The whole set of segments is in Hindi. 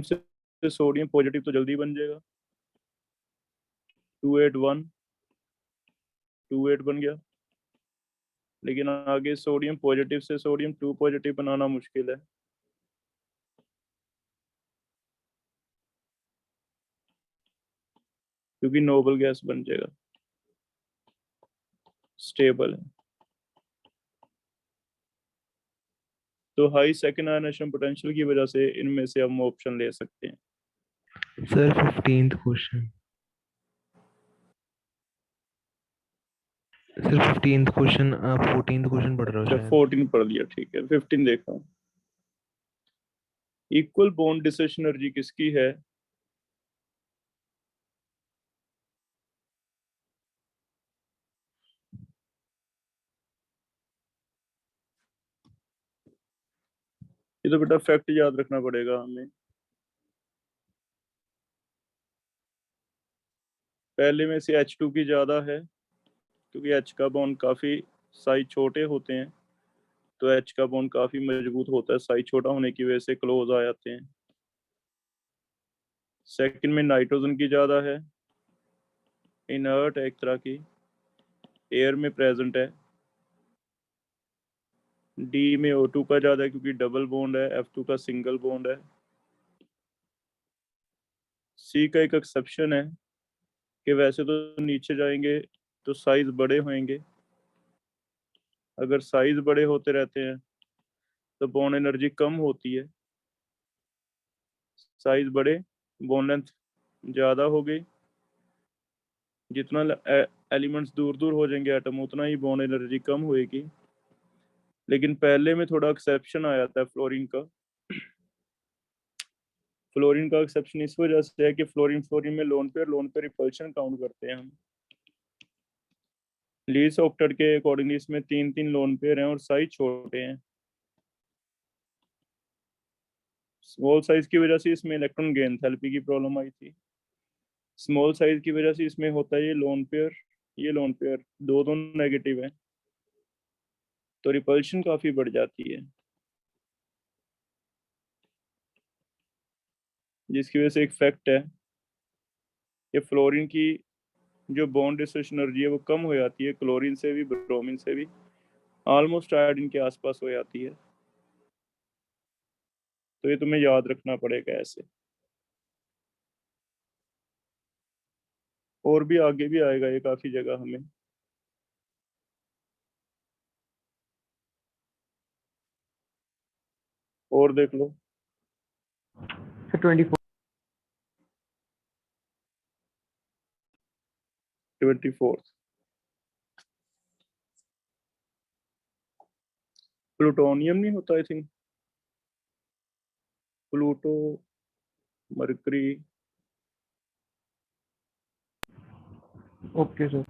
से सोडियम पॉजिटिव तो जल्दी बन जाएगा। 281 28 बन गया। लेकिन आगे सोडियम पॉजिटिव से सोडियम 2 पॉजिटिव बनाना मुश्किल है। क्योंकि नोबल गैस बन जाएगा, स्टेबल है। तो हाई सेकेंड आयनाइजेशन पोटेंशियल की वजह से इनमें से हम ऑप्शन ले सकते हैं। Sir 15th question, sir 15th question, आप 14th क्वेश्चन पढ़ रहे हो अच्छा, शायद। 14 पढ़ लिया, ठीक है, 15 देखा हूँ। इक्वल बॉन्ड डिस्ट्रीब्यूशन एनर्जी किसकी है? ये तो बेटा फैक्ट याद रखना पड़ेगा हमें। पहले में से H2 की ज्यादा है, क्योंकि H का बॉन्ड काफी साइज छोटे होते हैं, तो H का बॉन्ड काफी मजबूत होता है, साइज छोटा होने की वजह से क्लोज आ जाते हैं। सेकंड में नाइट्रोजन की ज्यादा है, इनर्ट है एक तरह की, एयर में प्रेजेंट है। डी में O2 का ज्यादा है क्योंकि डबल बॉन्ड है, F2 का सिंगल बॉन्ड है। सी का एक एक्सेप्शन है कि वैसे तो नीचे जाएंगे तो साइज बड़े होंगे, अगर साइज बड़े होते रहते हैं तो बॉन्ड एनर्जी कम होती है। साइज बड़े, बॉन्ड लेंथ ज्यादा हो गई, जितना एलिमेंट्स दूर दूर हो जाएंगे एटम, उतना ही बॉन्ड एनर्जी कम होएगी। लेकिन पहले में थोड़ा एक्सेप्शन आया था फ्लोरीन का। फ्लोरीन का एक्सेप्शन इस वजह से है कि फ्लोरीन फ्लोरीन में लोन पे रिपल्शन काउंट करते हैं हम। लीस ऑक्टेट के अकॉर्डिंगली इसमें 3 3 लोन पेयर हैं और साइज छोटे हैं। स्मॉल साइज की वजह से इसमें इलेक्ट्रॉन गेन थेरेपी की प्रॉब्लम आई थी। स्मॉल साइज की वजह से इसमें होता है ये लोन पेयर, ये लोन पेयर दो दो नेगेटिव है, तो रिपल्शन काफी बढ़ जाती है, जिसकी वजह से एक फैक्ट है कि फ्लोरीन की जो बॉन्ड डिस्ट्रीब्यूशन एनर्जी है वो कम हो जाती है, क्लोरीन से भी ब्रोमीन से भी ऑलमोस्ट आयोडीन के आसपास हो जाती है। तो ये तुम्हें याद रखना पड़ेगा ऐसे। और भी आगे भी आएगा ये काफी जगह हमें। और देख लो। 24। 24 प्लूटोनियम नहीं होता I think, Pluto, mercury. Okay sir.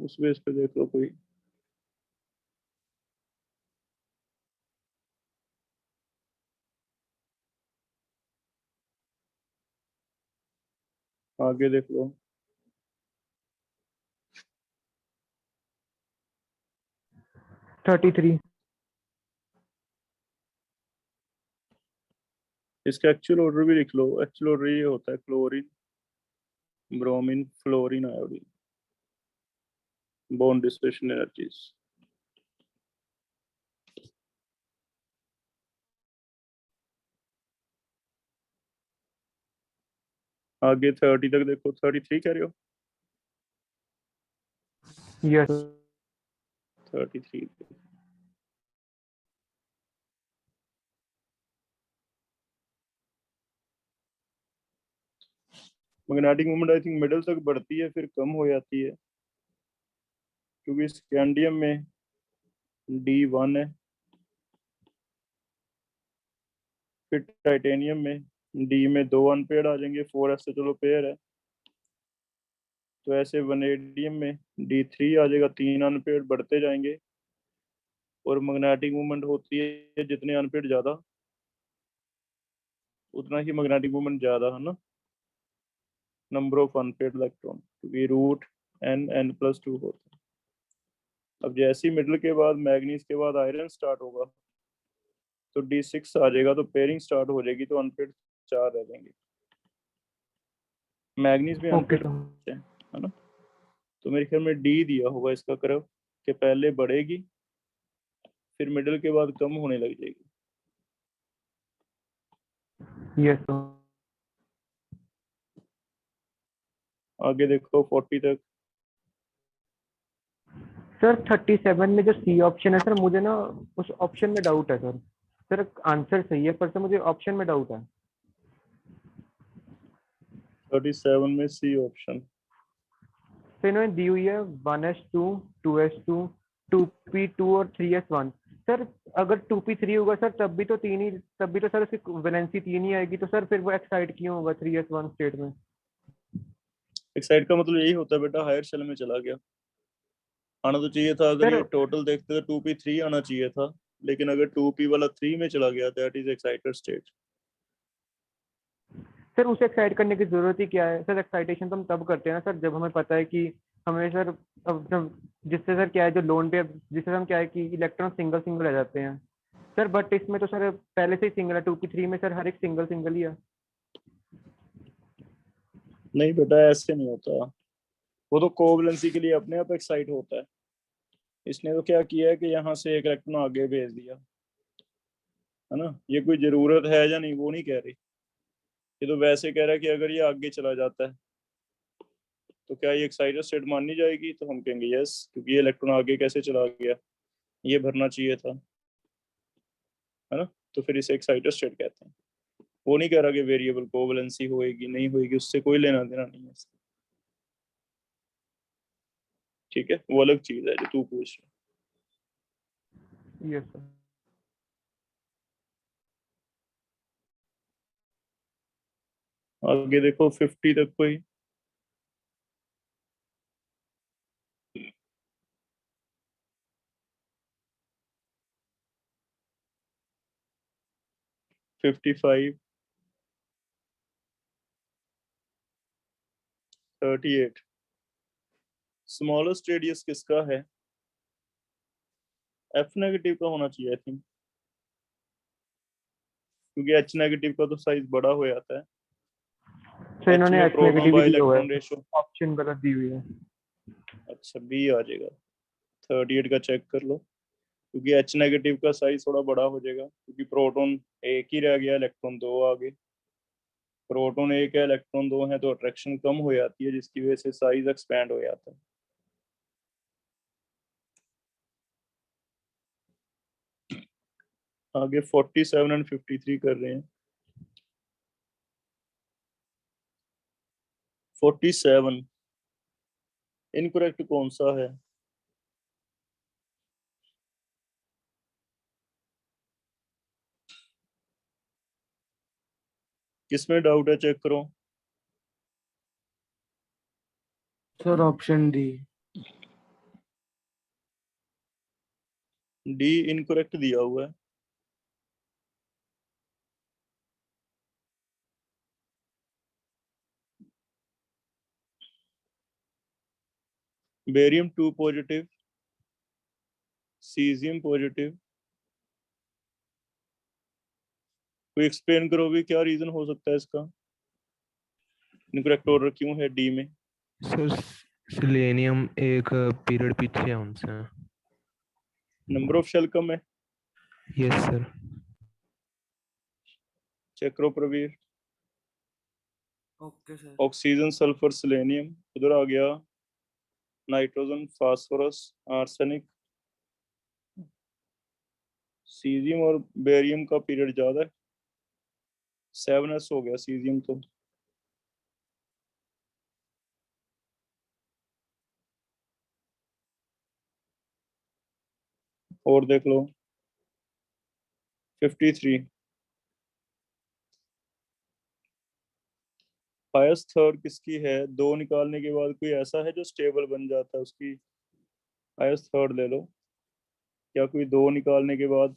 उस बेस पे देख लो कोई। आगे देख लो। 33। इसका एक्चुअल ऑर्डर भी लिख लो। एक्चुअल ऑर्डर ये होता है chlorine, bromine, fluorine, iodine, bond distribution energies. आगे 30 तक देखो, 33 कह रहे हो? Yes. 33। Magnetic moment I think middle तक बढ़ती है फिर कम हो जाती है, क्योंकि स्कैंडियम में D1 है, फिर टाइटेनियम में डी में 2 अनपेयर आ जाएंगे, 4s से चलो पेयर है, तो ऐसे वनेडियम में D3 आ जाएगा, 3 अनपेयर बढ़ते जाएंगे। और मैग्नेटिक मूवमेंट होती है जितने अनपेयर ज्यादा उतना ही मैग्नेटिक मूवमेंट ज्यादा है ना, नंबर ऑफ अनपेयर इलेक्ट्रॉन, क्योंकि रूट n n+2 होता है। अब जैसे ही मिडल के बाद मैग्नीज के बाद आयरन स्टार्ट होगा तो D6 आ जाएगा, तो पेयरिंग स्टार्ट हो जाएगी, तो अनपेयर 4 रह जाएंगे। मैग्नीज भी ओके अनपेयर्ड है ना, तो मेरे ख्याल में डी दिया होगा इसका कर्व कि पहले बढ़ेगी फिर मिडिल के बाद कम होने लग जाएगी। Yes sir. आगे देखो 40 तक। सर 37 में जो सी ऑप्शन है सर, मुझे ना उस ऑप्शन में डाउट है सर। सर आंसर सही है पर सर मुझे ऑप्शन में डाउट है। 37 में सी ऑप्शन, तो इन्होंने दी हुई है 1s2, 2s2, 2p2 और 3s1। सर अगर 2p3 होगा सर तब भी तो तीन ही, तब भी तो सर उसकी वैलेंसी 3 ही आएगी, तो सर फिर वो एक्साइड क्यों होगा 3s1 स्टेट में? एक्साइड का मतलब यही होता है बेटा, हायर शेल में चला गया। आना तो चाहिए था, अगर सर ये टोटल देखते तो 2p3 आना चाहिए था, लेकिन अगर 2p वाला 3 में चला गया that is excited state. Sir उसे एक्साइड करने की जरूरत ही क्या है सर? एक्साइटेशन तो हम तब करते हैं ना सर जब हमें पता है कि हमें सर, अब जब जिससे सर क्या है, जो लोन पे जिससे हम क्या है कि इलेक्ट्रॉन सिंगल सिंगल रह जाते हैं सर, बट इसमें तो सर पहले से ही सिंगल है, 2p3 में सर हर एक सिंगल सिंगल ही है। नहीं बेटा ऐसे नहीं होता, वो तो कोवलेंसी के लिए अपने आप एक्साइट होता है। इसने तो क्या किया है कि यहाँ से एक इलेक्ट्रॉन आगे भेज दिया है ना, ये कोई जरूरत है या नहीं वो नहीं कह रही, ये तो वैसे कह रहा है कि अगर ये आगे चला जाता है तो क्या ये एक्साइटेड स्टेट मानी जाएगी, तो हम कहेंगे यस, क्योंकि ये इलेक्ट्रॉन आगे कैसे चला गया, ये भरना चाहिए था, है ना, तो फिर इसे एक्साइटेड स्टेट कहते हैं। वो नहीं कह रहा कि वेरिएबल कोवलेंसी होएगी नहीं होएगी, उससे कोई लेना देना नहीं है। ठीक है, वो अलग चीज है जो तू पूछ रहा यस सर। है। आगे देखो 50 तक कोई। Fifty five, 38। स्मॉलेस्ट रेडियस किसका है? एफ नेगेटिव का होना चाहिए आई थिंक, क्योंकि एच नेगेटिव का तो साइज बड़ा हो जाता है। सर एच इन्होंने में एच प्रोटॉन नेगेटिव ही बाय दिया हुआ इलेक्ट्रॉन है, रेशो। ऑप्शन गलत दी हुई है। अच्छा बी आ जाएगा, 38 का चेक कर लो, क्योंकि एच नेगेटिव का साइज थोड़ा बड़ा हो जाएगा, क्योंकि प्रोटॉन एक ही रह गया, इलेक्ट्रॉन दो आ गए। प्रोटॉन एक है इलेक्ट्रॉन दो है तो अट्रैक्शन कम हो जाती है, जिसकी वजह से साइज एक्सपैंड हो जाता है। आगे 47 एंड 53 कर रहे हैं। 47 इनकरेक्ट कौन सा है? किसमें डाउट है चेक करो। Sir option D. D incorrect दिया हुआ है। बेरियम 2 पॉजिटिव, सीजियम पॉजिटिव, कोई एक्सप्लेन करो भी क्या रीजन हो सकता है इसका, इनकरेक्ट ऑर्डर क्यों है डी में? सर सिलेनियम एक पीरियड पीछे है उनसे। नंबर ऑफ शेल कम है। Yes sir. चेक करो Praveer. Okay sir. Oxygen sulphur selenium, उधर आ गया नाइट्रोजन फास्फोरस आर्सेनिक। सीजियम और बेरियम का पीरियड ज्यादा है, 7s हो गया सीजियम तो। और देख लो 53, हाईएस्ट थर्ड किसकी है? दो निकालने के बाद कोई ऐसा है जो स्टेबल बन जाता है, उसकी हाईएस्ट थर्ड ले लो। क्या कोई दो निकालने के बाद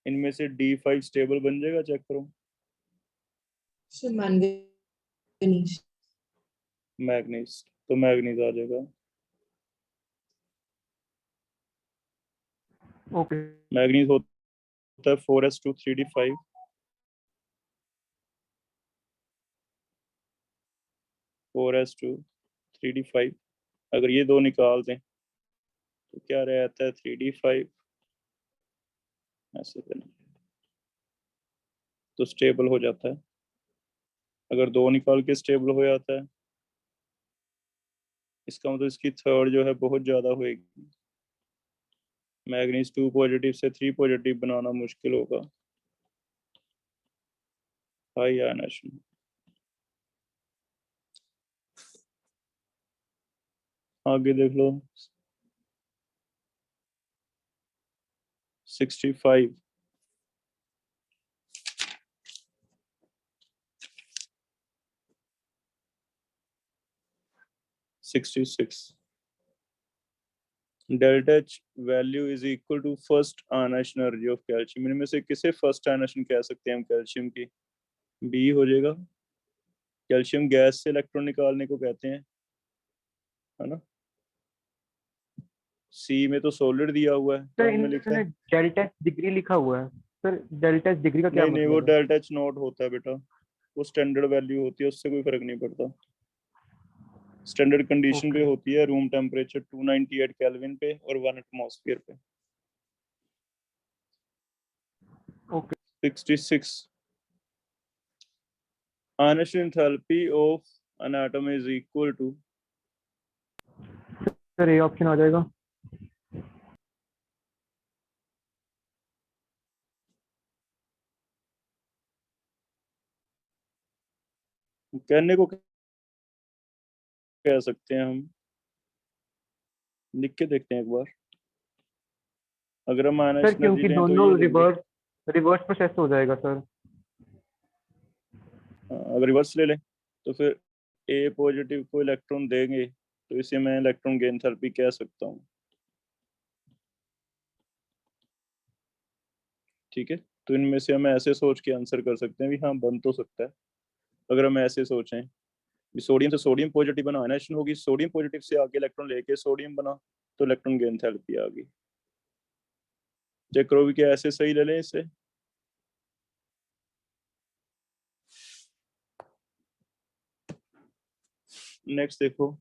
इनमें से D5 स्टेबल बन जाएगा? चेक करो। Sir manganese. मैग्नीज, तो मैग्नीज आ जाएगा। ओके। मैग्नीज होता है 4s2 3d5। 4s2 3d5। अगर ये दो निकाल दें तो क्या रहता है 3d5 ऐसे करना तो स्टेबल हो जाता है। अगर दो निकाल के स्टेबल हो जाता है इसका मतलब इसकी थर्ड जो है बहुत ज्यादा होएगी। मैग्नीज 2 पॉजिटिव से 3 पॉजिटिव बनाना मुश्किल होगा। High ionisation. आगे देख लो 65 66 delta H value is equal to first ionisation energy of calcium. इनमें से किसे फर्स्ट आयनाइजेशन कह सकते हैं हम कैल्शियम की? बी हो जाएगा। कैल्शियम गैस से इलेक्ट्रॉन निकालने को कहते हैं, है ना। सी में तो सॉलिड दिया हुआ है तो सर हमने लिखा इन्होंने है डेल्टा एच डिग्री लिखा हुआ है। सर डेल्टा एच डिग्री का क्या नहीं नहीं, वो मतलब है? डेल्टा एच नॉट होता है बेटा, वो स्टैंडर्ड वैल्यू होती है, उससे कोई फर्क नहीं पड़ता। स्टैंडर्ड कंडीशन पे ओके होती है, रूम टेम्परेचर 298 केल्विन पे और 1 एटमॉस्फेयर पे। Okay 66 ionisation enthalpy of an atom is equal to. Sir ये ऑप्शन आ जाएगा। कहने को कह सकते हैं हम, लिख के देखते हैं एक बार। अगर हम सर आयनाइजेशन एनर्जी क्योंकि लें तो दोनों ये लेंगे। रिवर्स रिवर्स प्रोसेस हो जाएगा सर। अगर रिवर्स ले लें तो फिर ए पॉजिटिव को इलेक्ट्रॉन देंगे तो इसे मैं इलेक्ट्रॉन गेन थेरेपी कह सकता हूँ। ठीक है, तो इनमें से हम ऐसे सोच के आंसर कर सकते हैं भी हाँ बन तो सकता है। अगर हम ऐसे सोचें सोडियम से सोडियम पॉजिटिव बना, आयनाइजेशन होगी, सोडियम पॉजिटिव से आगे इलेक्ट्रॉन लेके सोडियम बना तो इलेक्ट्रॉन गेन थेरेपी आ गई। चेक करो भी क्या ऐसे सही ले लें इसे। नेक्स्ट देखो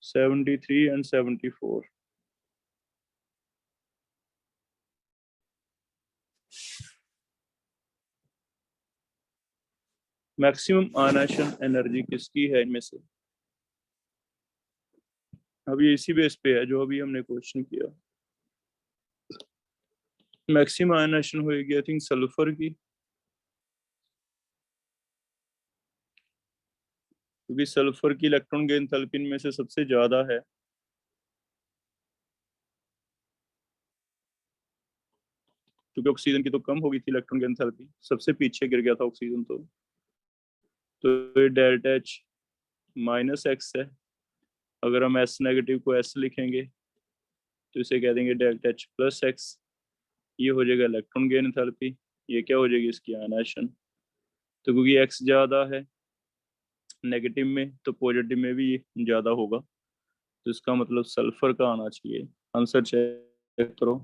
73 एंड 74। मैक्सिमम आयनाइजेशन एनर्जी किसकी है इनमें से? अभी इसी बेस पे है जो अभी हमने क्वेश्चन किया। मैक्सिमम आयनाइजेशन होगी आई थिंक सल्फर की, क्योंकि सल्फर की इलेक्ट्रॉन गेन थेरेपी में से सबसे ज्यादा है। क्योंकि ऑक्सीजन की तो कम हो गई थी इलेक्ट्रॉन गेन थेरेपी, सबसे पीछे गिर गया था ऑक्सीजन। तो ये डेल्टा एच माइनस एक्स है। अगर हम एस नेगेटिव को एस लिखेंगे तो इसे कह देंगे डेल्टा एच प्लस एक्स। ये हो जाएगा इलेक्ट्रॉन गेन थेरेपी, ये क्या हो जाएगी इसकी आयनाइजेशन। तो क्योंकि एक्स ज्यादा है नेगेटिव में तो पॉजिटिव में भी ज्यादा होगा, तो इसका मतलब सल्फर का आना चाहिए। आंसर चेक करो।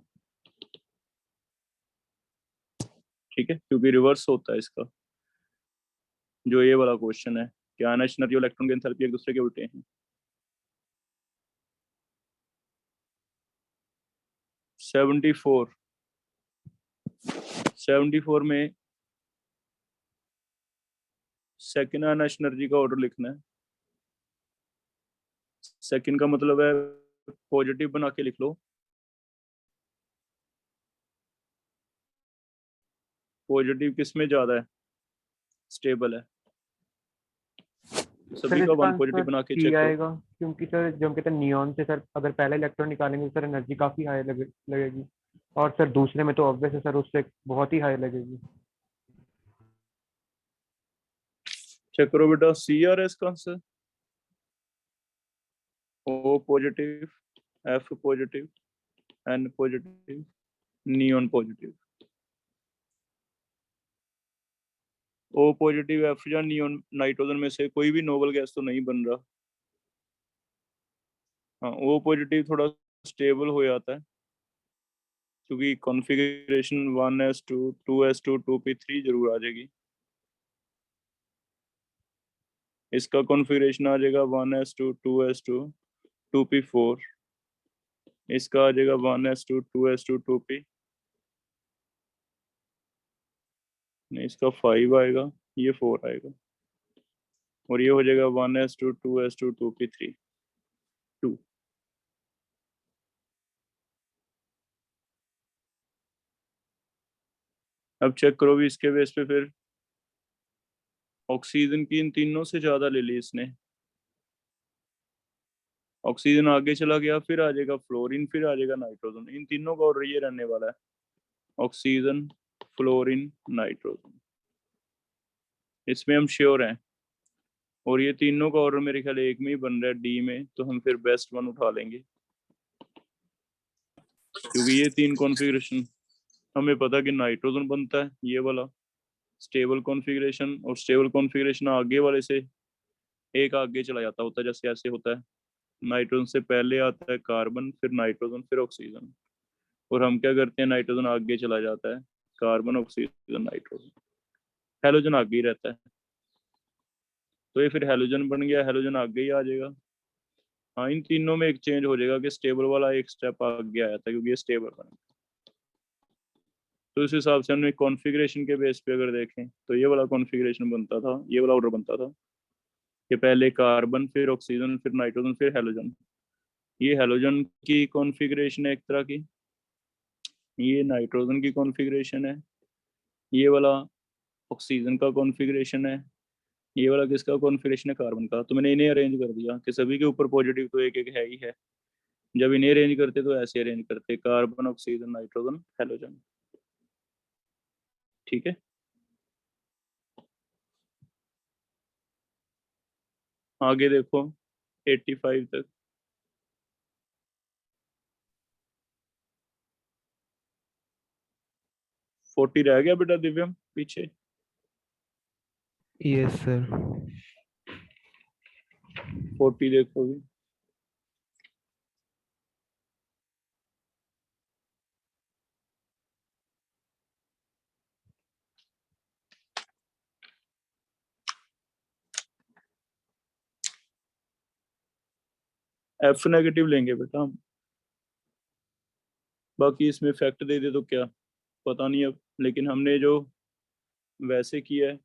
ठीक है, क्योंकि रिवर्स होता है इसका। जो ये वाला क्वेश्चन है कि आयनाइजेशन और इलेक्ट्रॉन गेन थेरेपी एक दूसरे के उल्टे हैं। 74 में सेकेंड आयनाइजेशन एनर्जी का ऑर्डर लिखना है। सेकेंड का मतलब है पॉजिटिव बना के लिख लो। पॉजिटिव किस में ज्यादा है, स्टेबल है? सर सभी का इसका वन आंसर पॉजिटिव बना के सी चेक करो। आएगा, क्योंकि सर जो हम कहते हैं नियॉन से सर अगर पहले इलेक्ट्रॉन निकालेंगे सर एनर्जी काफी हाई लगेगी। और सर दूसरे में तो ऑब्वियस है सर उससे बहुत ही हाई लगेगी। चेक करो बेटा, सी आ रहा है इसका answer. O positive, F positive, N positive, neon positive. O positive, F या नियॉन, नाइट्रोजन में से कोई भी नोबल गैस तो नहीं बन रहा। हाँ, ओ पॉजिटिव थोड़ा स्टेबल हो जाता है, क्योंकि कॉन्फ़िगरेशन 1s2 2s2 2p3 जरूर आ जाएगी। इसका कॉन्फ़िगरेशन आ जाएगा 1s2 2s2 2p4, इसका आ जाएगा 1s2 2s2 2p, नहीं इसका 5 आएगा, ये 4 आएगा, और ये हो जाएगा 1s2 2s2 2p3 2। अब चेक करो भी इसके बेस पे, फिर ऑक्सीजन की इन तीनों से ज्यादा ले ली इसने, ऑक्सीजन आगे चला गया, फिर आ जाएगा फ्लोरीन, फिर आ जाएगा नाइट्रोजन, इन तीनों का ऑर्डर ये रहने वाला है, ऑक्सीजन फ्लोरीन नाइट्रोजन, इसमें हम श्योर हैं। और ये तीनों का ऑर्डर मेरे ख्याल एक में ही बन रहा है, डी में, तो हम फिर बेस्ट वन उठा लेंगे, क्योंकि ये तीन कॉन्फ़िगरेशन हमें पता कि नाइट्रोजन बनता है ये वाला स्टेबल कॉन्फ़िगरेशन, और स्टेबल कॉन्फ़िगरेशन आगे वाले से एक आगे चला जाता होता है, जैसे ऐसे होता है, नाइट्रोजन से पहले आता है कार्बन, फिर नाइट्रोजन, फिर ऑक्सीजन, और हम क्या करते हैं, नाइट्रोजन आगे चला जाता है, कार्बन ऑक्सीजन नाइट्रोजन, हेलोजन आगे ही रहता है, तो ये फिर हेलोजन बन गया, हेलोजन आगे ही आ जाएगा। हाँ, इन तीनों में एक चेंज हो जाएगा कि स्टेबल वाला एक स्टेप आगे आया था, क्योंकि ये स्टेबल बन गया। तो इस हिसाब से हमने कॉन्फ़िगरेशन के बेस पे अगर देखें तो ये वाला कॉन्फ़िगरेशन बनता था, ये वाला ऑर्डर बनता था कि पहले कार्बन, फिर ऑक्सीजन, फिर नाइट्रोजन, फिर हेलोजन। ये हेलोजन की कॉन्फ़िगरेशन है एक तरह की, ये नाइट्रोजन की कॉन्फ़िगरेशन है, ये वाला ऑक्सीजन का कॉन्फ़िगरेशन है, ये वाला किसका कॉन्फ़िगरेशन है, कार्बन का। तो मैंने इन्हें अरेंज कर दिया कि सभी के ऊपर पॉजिटिव तो एक एक है ही है, जब इन्हें अरेंज करते तो ऐसे अरेंज करते, कार्बन ऑक्सीजन नाइट्रोजन हेलोजन, ठीक है। आगे देखो 85 तक, 40 रह गया बेटा दिव्यम पीछे। Yes sir. 40 देखो भी, एफ नेगेटिव लेंगे बेटा हम, बाकी इसमें फैक्ट दे दे तो क्या पता नहीं अब, लेकिन हमने जो वैसे किया है,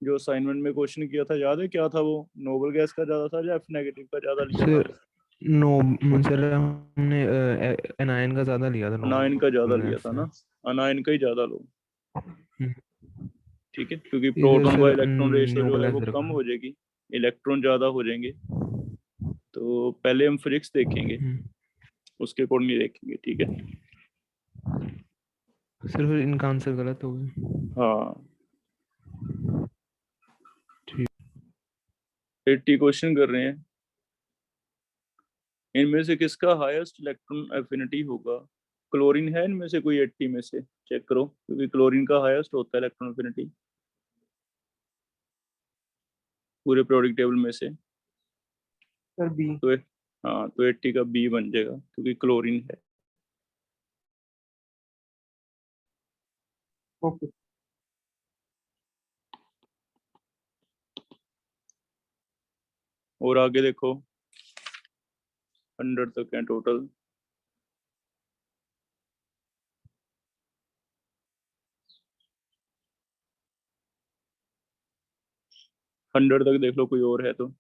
जो असाइनमेंट में क्वेश्चन किया था याद है क्या था वो, नोबल गैस का ज्यादा था या एफ नेगेटिव का ज्यादा लिया था? सर नो सर, हमने एनायन का ज्यादा लिया था, अनायन का ज्यादा नोबल लिया गैस था से। ना, अनायन का ही ज्यादा लो, हम्म, ठीक है, क्योंकि इधर प्रोटॉन व सर इलेक्ट्रॉन रेशियो जो नोबल है गैस वो कम रखा। हो जाएगी, इलेक्ट्रॉन ज्यादा हो जाएंगे, तो पहले हम फिजिक्स देखेंगे, उसके अकॉर्डिंग देखेंगे, ठीक है। सर फिर इनका आंसर गलत हो गया। हाँ, ठीक। 80 क्वेश्चन कर रहे हैं, इनमें से किसका हाईएस्ट इलेक्ट्रॉन एफिनिटी होगा? क्लोरीन है इनमें से कोई 80 में से? चेक करो, क्योंकि क्लोरीन का हाईएस्ट होता है इलेक्ट्रॉन एफिनिटी पूरे प्रोडिक टेबल में से, सर बी। तो हाँ, तो 80 का बी बन जाएगा, क्योंकि क्लोरीन है। ओके। और आगे देखो 100 तक है टोटल, हंड्रेड तक देख लो, कोई और है तो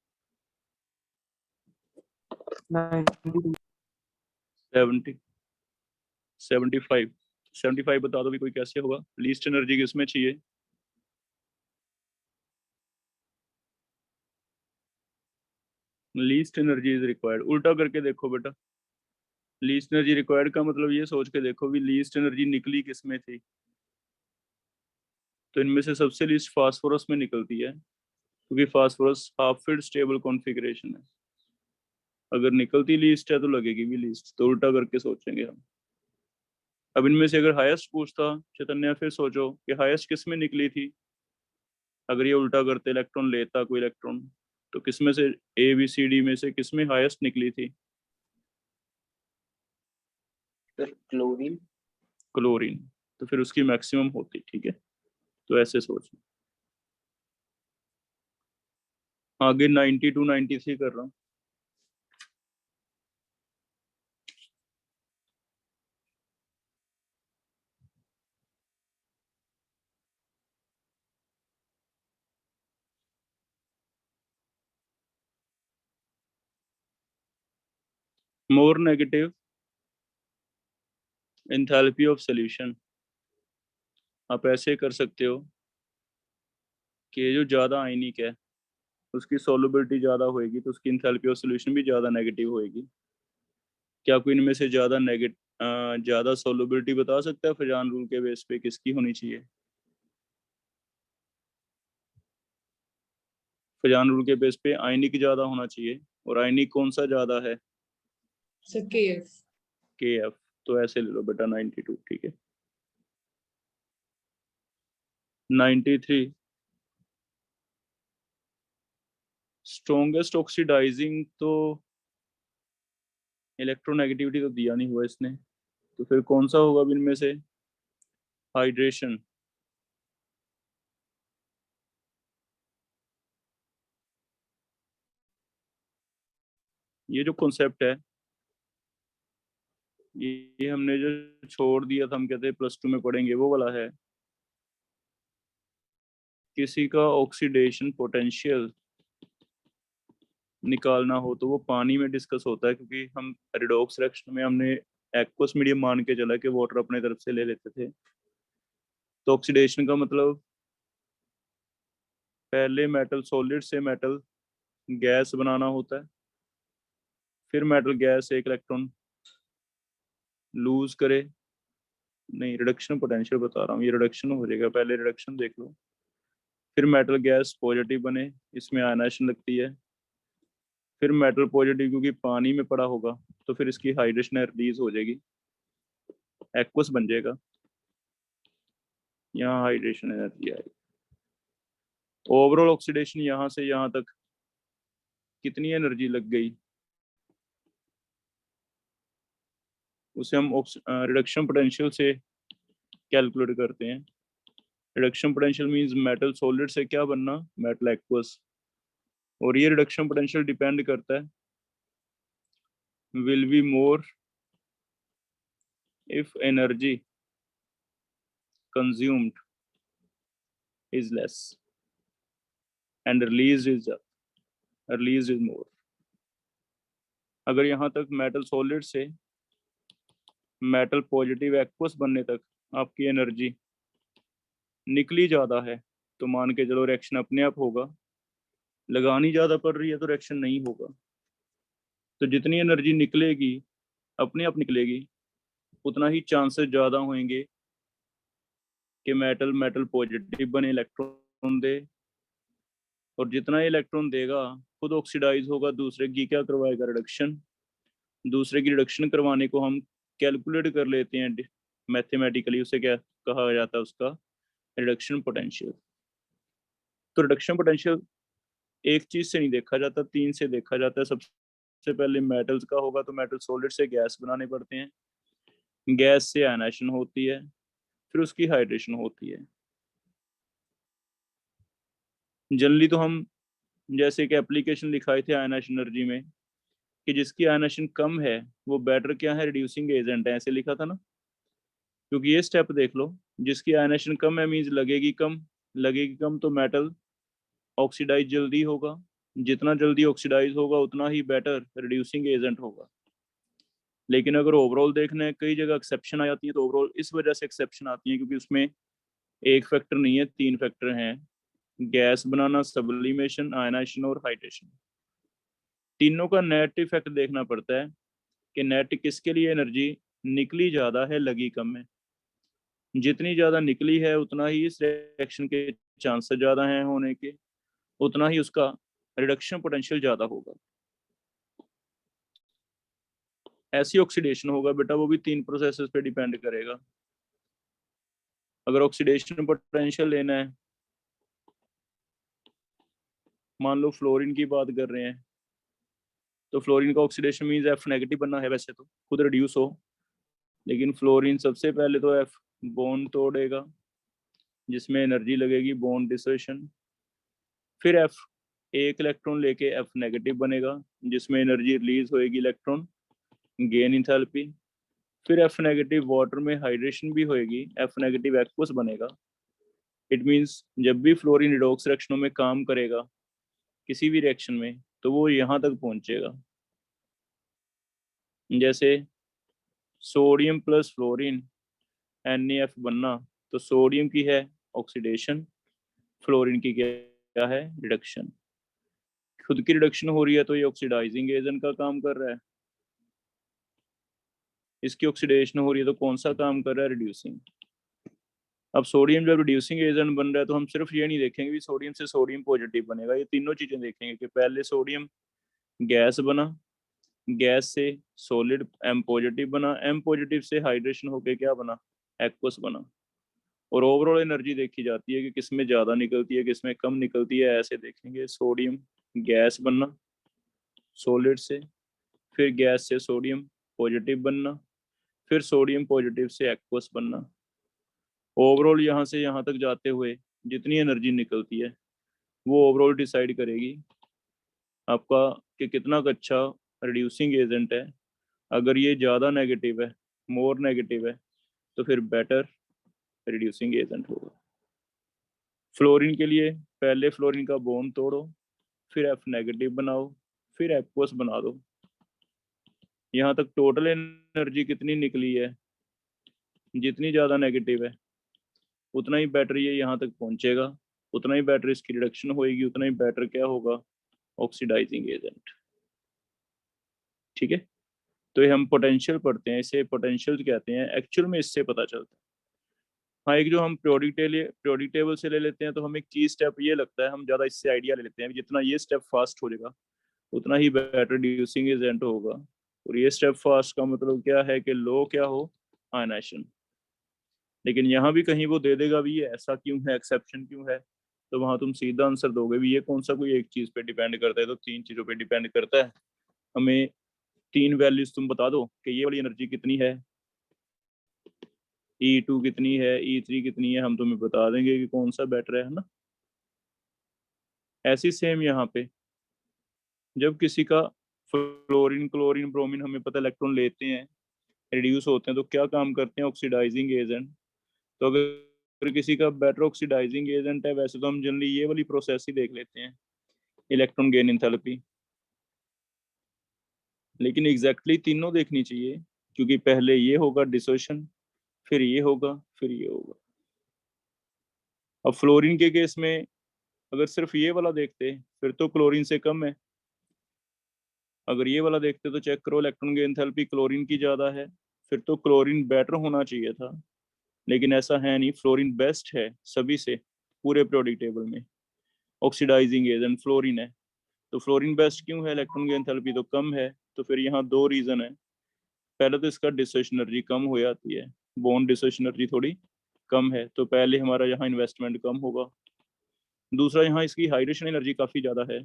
92। 70 75 75 बता दो भी कोई कैसे होगा, लीस्ट एनर्जी किसमें चाहिए? लीस्ट एनर्जी इज रिक्वायर्ड, उल्टा करके देखो बेटा, लीस्ट एनर्जी रिक्वायर्ड का मतलब ये सोच के देखो भी लीस्ट एनर्जी निकली किसमें थी, तो इनमें से सबसे लीस्ट फास्फोरस में निकलती है, क्योंकि phosphorus half filled stable configuration है, अगर निकलती लीस्ट है तो लगेगी भी लीस्ट, तो उल्टा करके सोचेंगे हम। अब इनमें से अगर हाईएस्ट पूछता चैतन्य, फिर सोचो कि हाईएस्ट किस में निकली थी, अगर ये उल्टा करते इलेक्ट्रॉन लेता कोई इलेक्ट्रॉन, तो किस में से, ए बी सी डी में से किस में हाईएस्ट निकली थी? फिर क्लोरीन। क्लोरीन, तो फिर उसकी मैक्सिमम होती, ठीक है। तो ऐसे सोच, आगे 92 93 कर रहा हूँ। More negative enthalpy of solution, आप ऐसे कर सकते हो कि जो ज़्यादा आयनिक है उसकी सॉल्युबिलिटी ज़्यादा होएगी तो उसकी एंथैल्पी ऑफ सॉल्यूशन भी ज़्यादा नेगेटिव होएगी। क्या कोई इनमें से ज़्यादा सॉल्युबिलिटी बता सकता है फजान रूल के बेस पे किसकी होनी चाहिए? फजान रूल के बेस पे आयनिक ज़्यादा होना चाहिए, और आयनिक कौन सा ज़्यादा है? Sir KF। KF। तो ऐसे ले लो बेटा 92, ठीक है। 93 स्ट्रॉन्गेस्ट ऑक्सीडाइजिंग, तो इलेक्ट्रोनेगेटिविटी तो दिया नहीं हुआ इसने, तो फिर कौन सा होगा अब इनमें से? हाइड्रेशन। ये जो कॉन्सेप्ट है ये हमने जो छोड़ दिया था, हम कहते हैं +2 में पढ़ेंगे, वो वाला है। किसी का ऑक्सीडेशन पोटेंशियल निकालना हो तो वो पानी में डिस्कस होता है, क्योंकि हम रिडॉक्स रिएक्शन में हमने एक्वस मीडियम मान के चला कि वाटर अपने तरफ से ले लेते थे। तो ऑक्सीडेशन का मतलब पहले मेटल सॉलिड से मेटल गैस बनाना होता है, फिर मेटल गैस एक इलेक्ट्रॉन लूज करे, नहीं रिडक्शन पोटेंशियल बता रहा हूँ, ये रिडक्शन हो जाएगा, पहले रिडक्शन देख लो। फिर मेटल गैस पॉजिटिव बने, इसमें आयनाइजेशन लगती है, फिर मेटल पॉजिटिव क्योंकि पानी में पड़ा होगा तो फिर इसकी हाइड्रेशन रिलीज हो जाएगी, एक्वस बन जाएगा, यहाँ हाइड्रेशन एनर्जी आएगी। ओवरऑल ऑक्सीडेशन यहाँ से यहाँ तक कितनी एनर्जी लग गई, उसे हम रिडक्शन पोटेंशियल से कैलकुलेट करते हैं। Reduction potential means metal solid से क्या बनना, मेटल एक्वस, और ये रिडक्शन पोटेंशियल डिपेंड करता है will be more if energy consumed is less and released is more। अगर यहाँ तक मेटल सॉलिड से मेटल पॉजिटिव एक्वस बनने तक आपकी एनर्जी निकली ज़्यादा है तो मान के चलो रिएक्शन अपने आप होगा, लगानी ज़्यादा पड़ रही है तो रिएक्शन नहीं होगा। तो जितनी एनर्जी निकलेगी अपने आप निकलेगी, उतना ही चांसेस ज़्यादा होंगे कि मेटल मेटल पॉजिटिव बने, इलेक्ट्रॉन दे, और जितना इलेक्ट्रॉन देगा खुद ऑक्सीडाइज होगा, दूसरे की क्या करवाएगा, रिडक्शन। दूसरे की रिडक्शन करवाने को हम कैलकुलेट कर लेते हैं मैथमेटिकली, उसे क्या कहा जाता है, उसका रिडक्शन पोटेंशियल। तो रिडक्शन पोटेंशियल एक चीज से नहीं देखा जाता, 3 से देखा जाता है। सबसे पहले मेटल्स का होगा तो मेटल सॉलिड से गैस बनाने पड़ते हैं, गैस से आयनाइजेशन होती है, फिर उसकी हाइड्रेशन होती है। जनरली तो हम जैसे कि एप्लीकेशन लिखाए थे आयनाइजेशन एनर्जी में कि जिसकी आयनाइजेशन कम है वो बेटर क्या है, रिड्यूसिंग एजेंट है, ऐसे लिखा था ना। क्योंकि ये स्टेप देख लो, जिसकी आयनाइजेशन कम है मींस लगेगी कम तो मेटल ऑक्सीडाइज जल्दी होगा, जितना जल्दी ऑक्सीडाइज होगा उतना ही बेटर रिड्यूसिंग एजेंट होगा। लेकिन अगर ओवरऑल देखना है, कई जगह एक्सेप्शन आ जाती है, तो ओवरऑल इस वजह से एक्सेप्शन आती है क्योंकि उसमें एक फैक्टर नहीं है, 3 फैक्टर हैं, गैस बनाना, सब्लिमेशन, आयनाइजेशन और हाइड्रेशन। तीनों का नेट इफेक्ट देखना पड़ता है कि नेट किसके लिए एनर्जी निकली ज़्यादा है, लगी कम है। जितनी ज़्यादा निकली है उतना ही इस रिएक्शन के चांसेस ज़्यादा हैं होने के, उतना ही उसका रिडक्शन पोटेंशियल ज़्यादा होगा। ऐसी ऑक्सीडेशन होगा बेटा, वो भी 3 प्रोसेसेस पे डिपेंड करेगा। अगर ऑक्सीडेशन पोटेंशियल लेना है, मान लो फ्लोरीन की बात कर रहे हैं, तो फ्लोरीन का ऑक्सीडेशन मींस F नेगेटिव बनना है, वैसे तो खुद रिड्यूस हो, लेकिन फ्लोरीन सबसे पहले तो F बॉन्ड तोड़ेगा जिसमें एनर्जी लगेगी बॉन्ड डिसोसिएशन, फिर F एक इलेक्ट्रॉन लेके F नेगेटिव बनेगा जिसमें एनर्जी रिलीज होएगी इलेक्ट्रॉन गेन इंथैल्पी, फिर F नेगेटिव वाटर में हाइड्रेशन भी होएगी, F नेगेटिव एक्वस बनेगा। इट मींस जब भी फ्लोरीन रिडॉक्स रिएक्शनों में काम करेगा किसी भी रिएक्शन में तो वो यहाँ तक पहुंचेगा। जैसे सोडियम प्लस फ्लोरीन NaF बनना, तो सोडियम की है ऑक्सीडेशन, फ्लोरीन की क्या है रिडक्शन। खुद की रिडक्शन हो रही है तो ये ऑक्सीडाइजिंग एजेंट का काम कर रहा है, इसकी ऑक्सीडेशन हो रही है तो कौन सा काम कर रहा है रिड्यूसिंग। अब सोडियम जब रिड्यूसिंग एजेंट बन रहा है तो हम सिर्फ ये नहीं देखेंगे कि सोडियम से सोडियम पॉजिटिव बनेगा, ये तीनों चीजें देखेंगे कि पहले सोडियम गैस बना, गैस से सॉलिड M पॉजिटिव बना, M पॉजिटिव से हाइड्रेशन होके क्या बना एक्वस बना, और ओवरऑल एनर्जी देखी जाती है कि किसमें ज्यादा निकलती है किसमें कम निकलती है। ऐसे देखेंगे सोडियम गैस बनना सॉलिड से, फिर गैस से सोडियम पॉजिटिव बनना, फिर सोडियम पॉजिटिव से एक्वस बनना। ओवरऑल यहाँ से यहाँ तक जाते हुए जितनी एनर्जी निकलती है वो ओवरऑल डिसाइड करेगी आपका कि कितना अच्छा रिड्यूसिंग एजेंट है। अगर ये ज़्यादा नेगेटिव है, मोर नेगेटिव है, तो फिर बेटर रिड्यूसिंग एजेंट होगा। फ्लोरीन के लिए पहले फ्लोरीन का बॉन्ड तोड़ो, फिर F नेगेटिव बनाओ, फिर एक्वस बना दो। यहाँ तक टोटल एनर्जी कितनी निकली है, जितनी ज़्यादा नेगेटिव है उतना ही बेटर ये यहाँ तक पहुंचेगा, उतना ही बेटर इसकी रिडक्शन होएगी, उतना ही बेटर क्या होगा ऑक्सीडाइजिंग एजेंट। ठीक है, तो ये हम पोटेंशियल पढ़ते हैं, इसे पोटेंशियल कहते हैं, एक्चुअल में इससे पता चलता है। हाँ, एक जो हम प्रियोडिक टेबल से ले लेते हैं तो हमें की स्टेप ये लगता है, हम ज़्यादा इससे आइडिया ले लेते हैं जितना ये स्टेप फास्ट हो जाएगा उतना ही बेटर रिड्यूसिंग एजेंट होगा। और ये स्टेप फास्ट का मतलब क्या है कि लो क्या हो आयनाइजेशन, लेकिन यहाँ भी कहीं वो दे देगा भी ये ऐसा क्यों है, एक्सेप्शन क्यों है, तो वहां तुम सीधा आंसर दोगे भी ये कौन सा कोई एक चीज पे डिपेंड करता है, तो तीन चीजों पे डिपेंड करता है। हमें तीन वैल्यूज तुम बता दो कि ये वाली एनर्जी कितनी है, E2 कितनी है, E3 कितनी है, हम तुम्हें बता देंगे कि कौन सा बेटर है ना। ऐसी सेम यहाँ पे जब किसी का फ्लोरीन क्लोरीन ब्रोमीन हमें पता इलेक्ट्रॉन लेते हैं रिड्यूस होते हैं तो क्या काम करते हैं ऑक्सीडाइजिंग एजेंट। तो अगर किसी का बेटर ऑक्सीडाइजिंग एजेंट है, वैसे तो हम जनरली ये वाली प्रोसेस ही देख लेते हैं इलेक्ट्रॉन गेन एंथैल्पी, लेकिन एग्जैक्टली तीनों देखनी चाहिए क्योंकि पहले ये होगा डिसोशन, फिर ये होगा, फिर ये होगा। अब फ्लोरीन के केस में अगर सिर्फ ये वाला देखते फिर तो क्लोरीन से कम है, अगर ये वाला देखते तो चेक करो इलेक्ट्रॉन गेन एंथैल्पी क्लोरीन की ज्यादा है, फिर तो क्लोरीन बेटर होना चाहिए था, लेकिन ऐसा है नहीं, फ्लोरीन बेस्ट है सभी से पूरे पीरियोडिक टेबल में। ऑक्सीडाइजिंग एजेंट फ्लोरीन है, तो फ्लोरीन बेस्ट क्यों है, इलेक्ट्रॉन की एंथैल्पी तो कम है। तो फिर यहाँ दो रीजन है, पहले तो इसका डिसोसिएशन एनर्जी कम हो जाती है, बॉन्ड डिसोसिएशन एनर्जी थोड़ी कम है तो पहले हमारा यहाँ इन्वेस्टमेंट कम होगा। दूसरा यहाँ इसकी हाइड्रेशन एनर्जी काफी ज्यादा है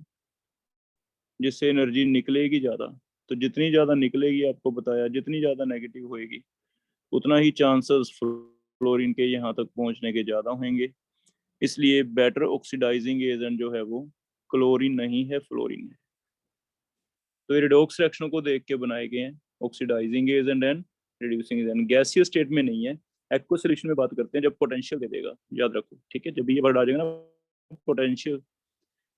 जिससे एनर्जी निकलेगी ज्यादा, तो जितनी ज्यादा निकलेगी आपको बताया जितनी ज्यादा नेगेटिव होएगी उतना ही चांसेस फ्लोरीन के यहाँ तक पहुंचने के ज्यादा होंगे। इसलिए बेटर ऑक्सीडाइजिंग एजेंट जो है वो क्लोरीन नहीं है, फ्लोरीन है। तो ये रिडॉक्स रिएक्शनों को देख के बनाए गए हैं, oxidising agent and reducing agent. Gaseous state में नहीं है, एक्वस सॉल्यूशन में बात करते हैं जब पोटेंशियल दे देगा, याद रखो ठीक है। जब ये वर्ड आ जाएगा ना पोटेंशियल,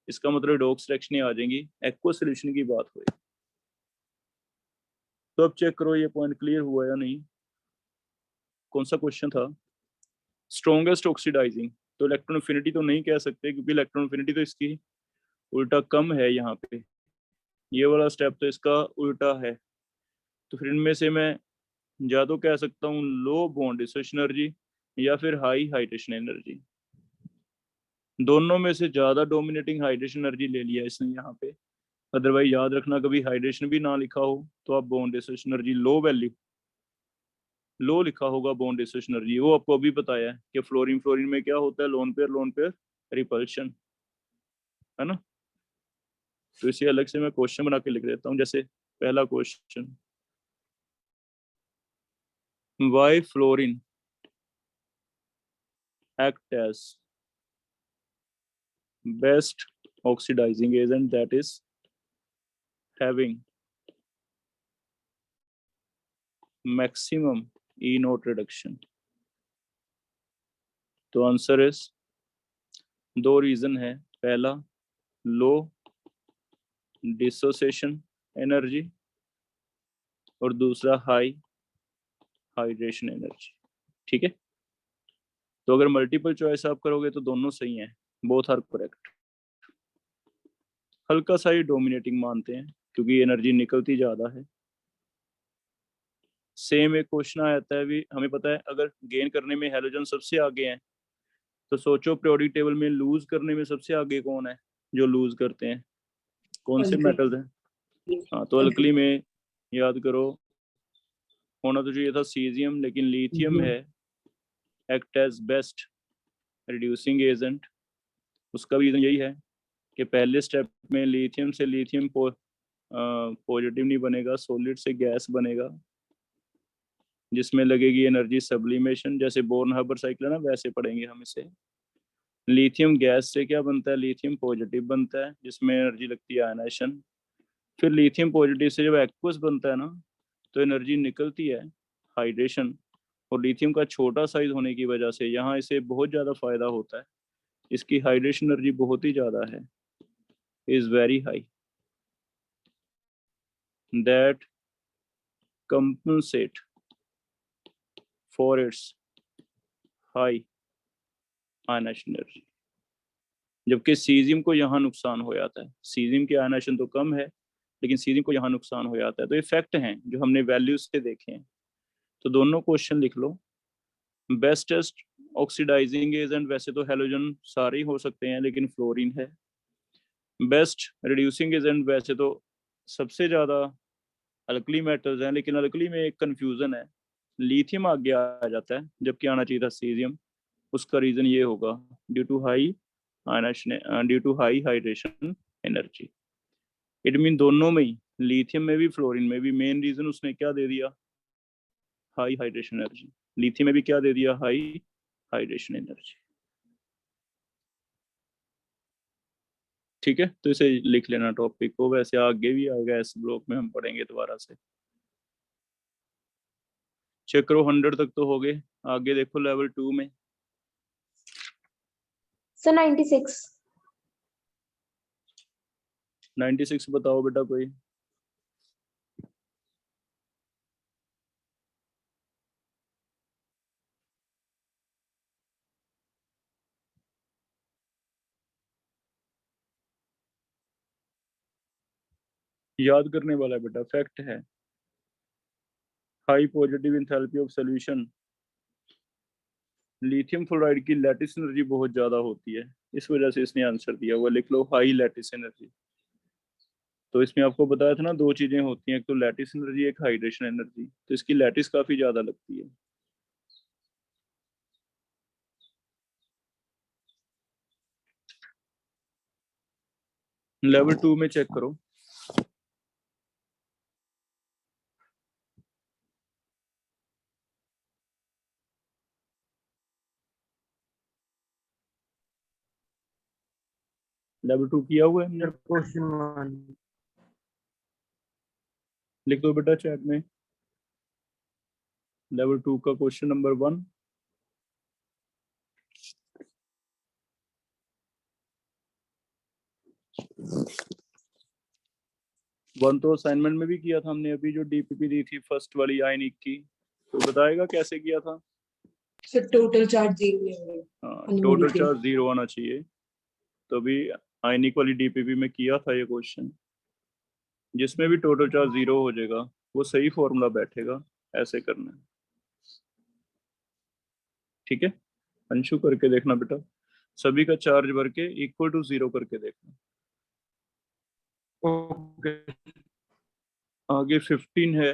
इसका मतलब रिडॉक्स रिएक्शन आ जाएंगी, एक्वस सॉल्यूशन की बात हुई। तो अब चेक करो ये पॉइंट क्लियर हुआ या नहीं। कौन सा क्वेश्चन था, स्ट्रॉन्गेस्ट ऑक्सीडाइजिंग, तो इलेक्ट्रॉन एफिनिटी तो नहीं कह सकते क्योंकि इलेक्ट्रॉन एफिनिटी तो इसकी उल्टा कम है यहाँ पे, ये वाला स्टेप तो इसका उल्टा है। तो फिर इनमें से मैं या तो कह सकता हूँ लो बॉन्ड डिसोसिएशन एनर्जी या फिर हाई हाइड्रेशन एनर्जी। दोनों में से ज्यादा डोमिनेटिंग हाइड्रेशन एनर्जी ले लिया इसने यहाँ पे। अदरवाइज याद रखना कभी हाइड्रेशन भी ना लिखा हो तो आप bond dissociation energy low value low लिखा होगा बॉन्ड डिसोसिएशन एनर्जी। वो आपको अभी बताया है कि फ्लोरीन फ्लोरीन में क्या होता है, लोन पेयर रिपल्शन, है ना। तो इसे अलग से मैं क्वेश्चन बना के लिख देता हूँ। जैसे पहला question, why fluorine act as best oxidizing agent, that is having maximum E note reduction? तो आंसर इज, दो रीजन है, पहला लो डिसोसिएशन एनर्जी और दूसरा हाई हाइड्रेशन एनर्जी। ठीक है, तो अगर मल्टीपल चॉइस आप करोगे तो दोनों सही हैं, बोथ आर करेक्ट। हल्का सा ही डोमिनेटिंग मानते हैं क्योंकि एनर्जी निकलती ज्यादा है। सेम एक क्वेश्चन आ जाता है भी, हमें पता है अगर गेन करने में हैलोजन सबसे आगे हैं, तो सोचो पीरियोडिक टेबल में लूज करने में सबसे आगे कौन है जो लूज करते हैं, कौन से अल्कली। मेटल्स हैं? हाँ, तो अल्कली में याद करो, होना तो चाहिए था सीजियम, लेकिन लिथियम है act as best reducing agent. उसका भी रीजन यही है कि पहले स्टेप में लिथियम से लिथियम पॉजिटिव नहीं बनेगा, सॉलिड से गैस बनेगा जिसमें लगेगी एनर्जी सब्लिमेशन, जैसे बोर्न-हार्बर साइकिल है ना, वैसे पढ़ेंगे हम इसे। लिथियम गैस से क्या बनता है, लिथियम पॉजिटिव बनता है जिसमें एनर्जी लगती है आयनाइजेशन। फिर लिथियम पॉजिटिव से जब एक्वस बनता है ना, तो एनर्जी निकलती है हाइड्रेशन, और लिथियम का छोटा साइज होने की वजह से यहाँ इसे बहुत ज़्यादा फायदा होता है, इसकी हाइड्रेशन एनर्जी बहुत ही ज़्यादा है, is very high, that compensate for its high ionization energy। जबकि सीजियम को यहाँ नुकसान हो जाता है, सीजियम की आयनाइजेशन तो कम है लेकिन सीजियम को यहाँ नुकसान हो जाता है। तो ये फैक्ट हैं जो हमने वैल्यूज से देखे हैं। तो दोनों क्वेश्चन लिख लो। बेस्टेस्ट ऑक्सीडाइजिंग एजेंट वैसे तो हेलोजन सारे ही हो सकते हैं लेकिन फ्लोरीन है। बेस्ट रिड्यूसिंग एजेंट वैसे तो सबसे ज़्यादा अल्कली मेटल्स हैं, लेकिन अल्कली में एक कन्फ्यूज़न है, लिथियम आगे आ जाता है जबकि आना चाहिए था सीजियम। उसका रीज़न ये होगा due to high ionisation, due to high hydration energy. It mean दोनों में ही, लिथियम में भी फ्लोरीन में भी, मेन रीज़न उसने क्या दे दिया, हाई हाइड्रेशन एनर्जी। लिथियम में भी क्या दे दिया, हाई हाइड्रेशन एनर्जी। ठीक है, तो इसे लिख लेना टॉपिक को, वैसे आगे भी आएगा इस ब्लॉक में, हम पढ़ेंगे दोबारा से। चेक करो 100 तक तो हो गए, आगे देखो लेवल 2 में। सर 96। 96 बताओ बेटा कोई। याद करने वाला है बेटा, फैक्ट है। High positive enthalpy of solution, lithium fluoride की लैटिस एनर्जी बहुत ज्यादा होती है, इस वजह से इसने आंसर दिया हुआ, लिख लो हाई लैटिस एनर्जी। तो इसमें आपको बताया था ना, दो चीजें होती हैं, एक तो लैटिस एनर्जी, एक हाइड्रेशन एनर्जी, तो इसकी लैटिस काफी ज्यादा लगती है। लेवल 2 में चेक करो। लेवल 2 किया हुआ है हमने, क्वेश्चन 1 लिख दो बेटा चैट में, लेवल 2 का क्वेश्चन नंबर 1। वन तो असाइनमेंट में भी किया था हमने, अभी जो डीपीपी दी थी फर्स्ट वाली आयनिक की, तो बताएगा कैसे किया था। सर टोटल चार्ज 0 हाँ, टोटल चार्ज 0 आना चाहिए, तो अभी आयनिक वाली डीपीपी में किया था ये क्वेश्चन। जिसमें भी टोटल चार्ज 0 हो जाएगा वो सही फॉर्मूला बैठेगा, ऐसे करना है। ठीक है, अंशु करके देखना बेटा, सभी का चार्ज भर के इक्वल टू 0 करके देखना। ओके आगे 15 है,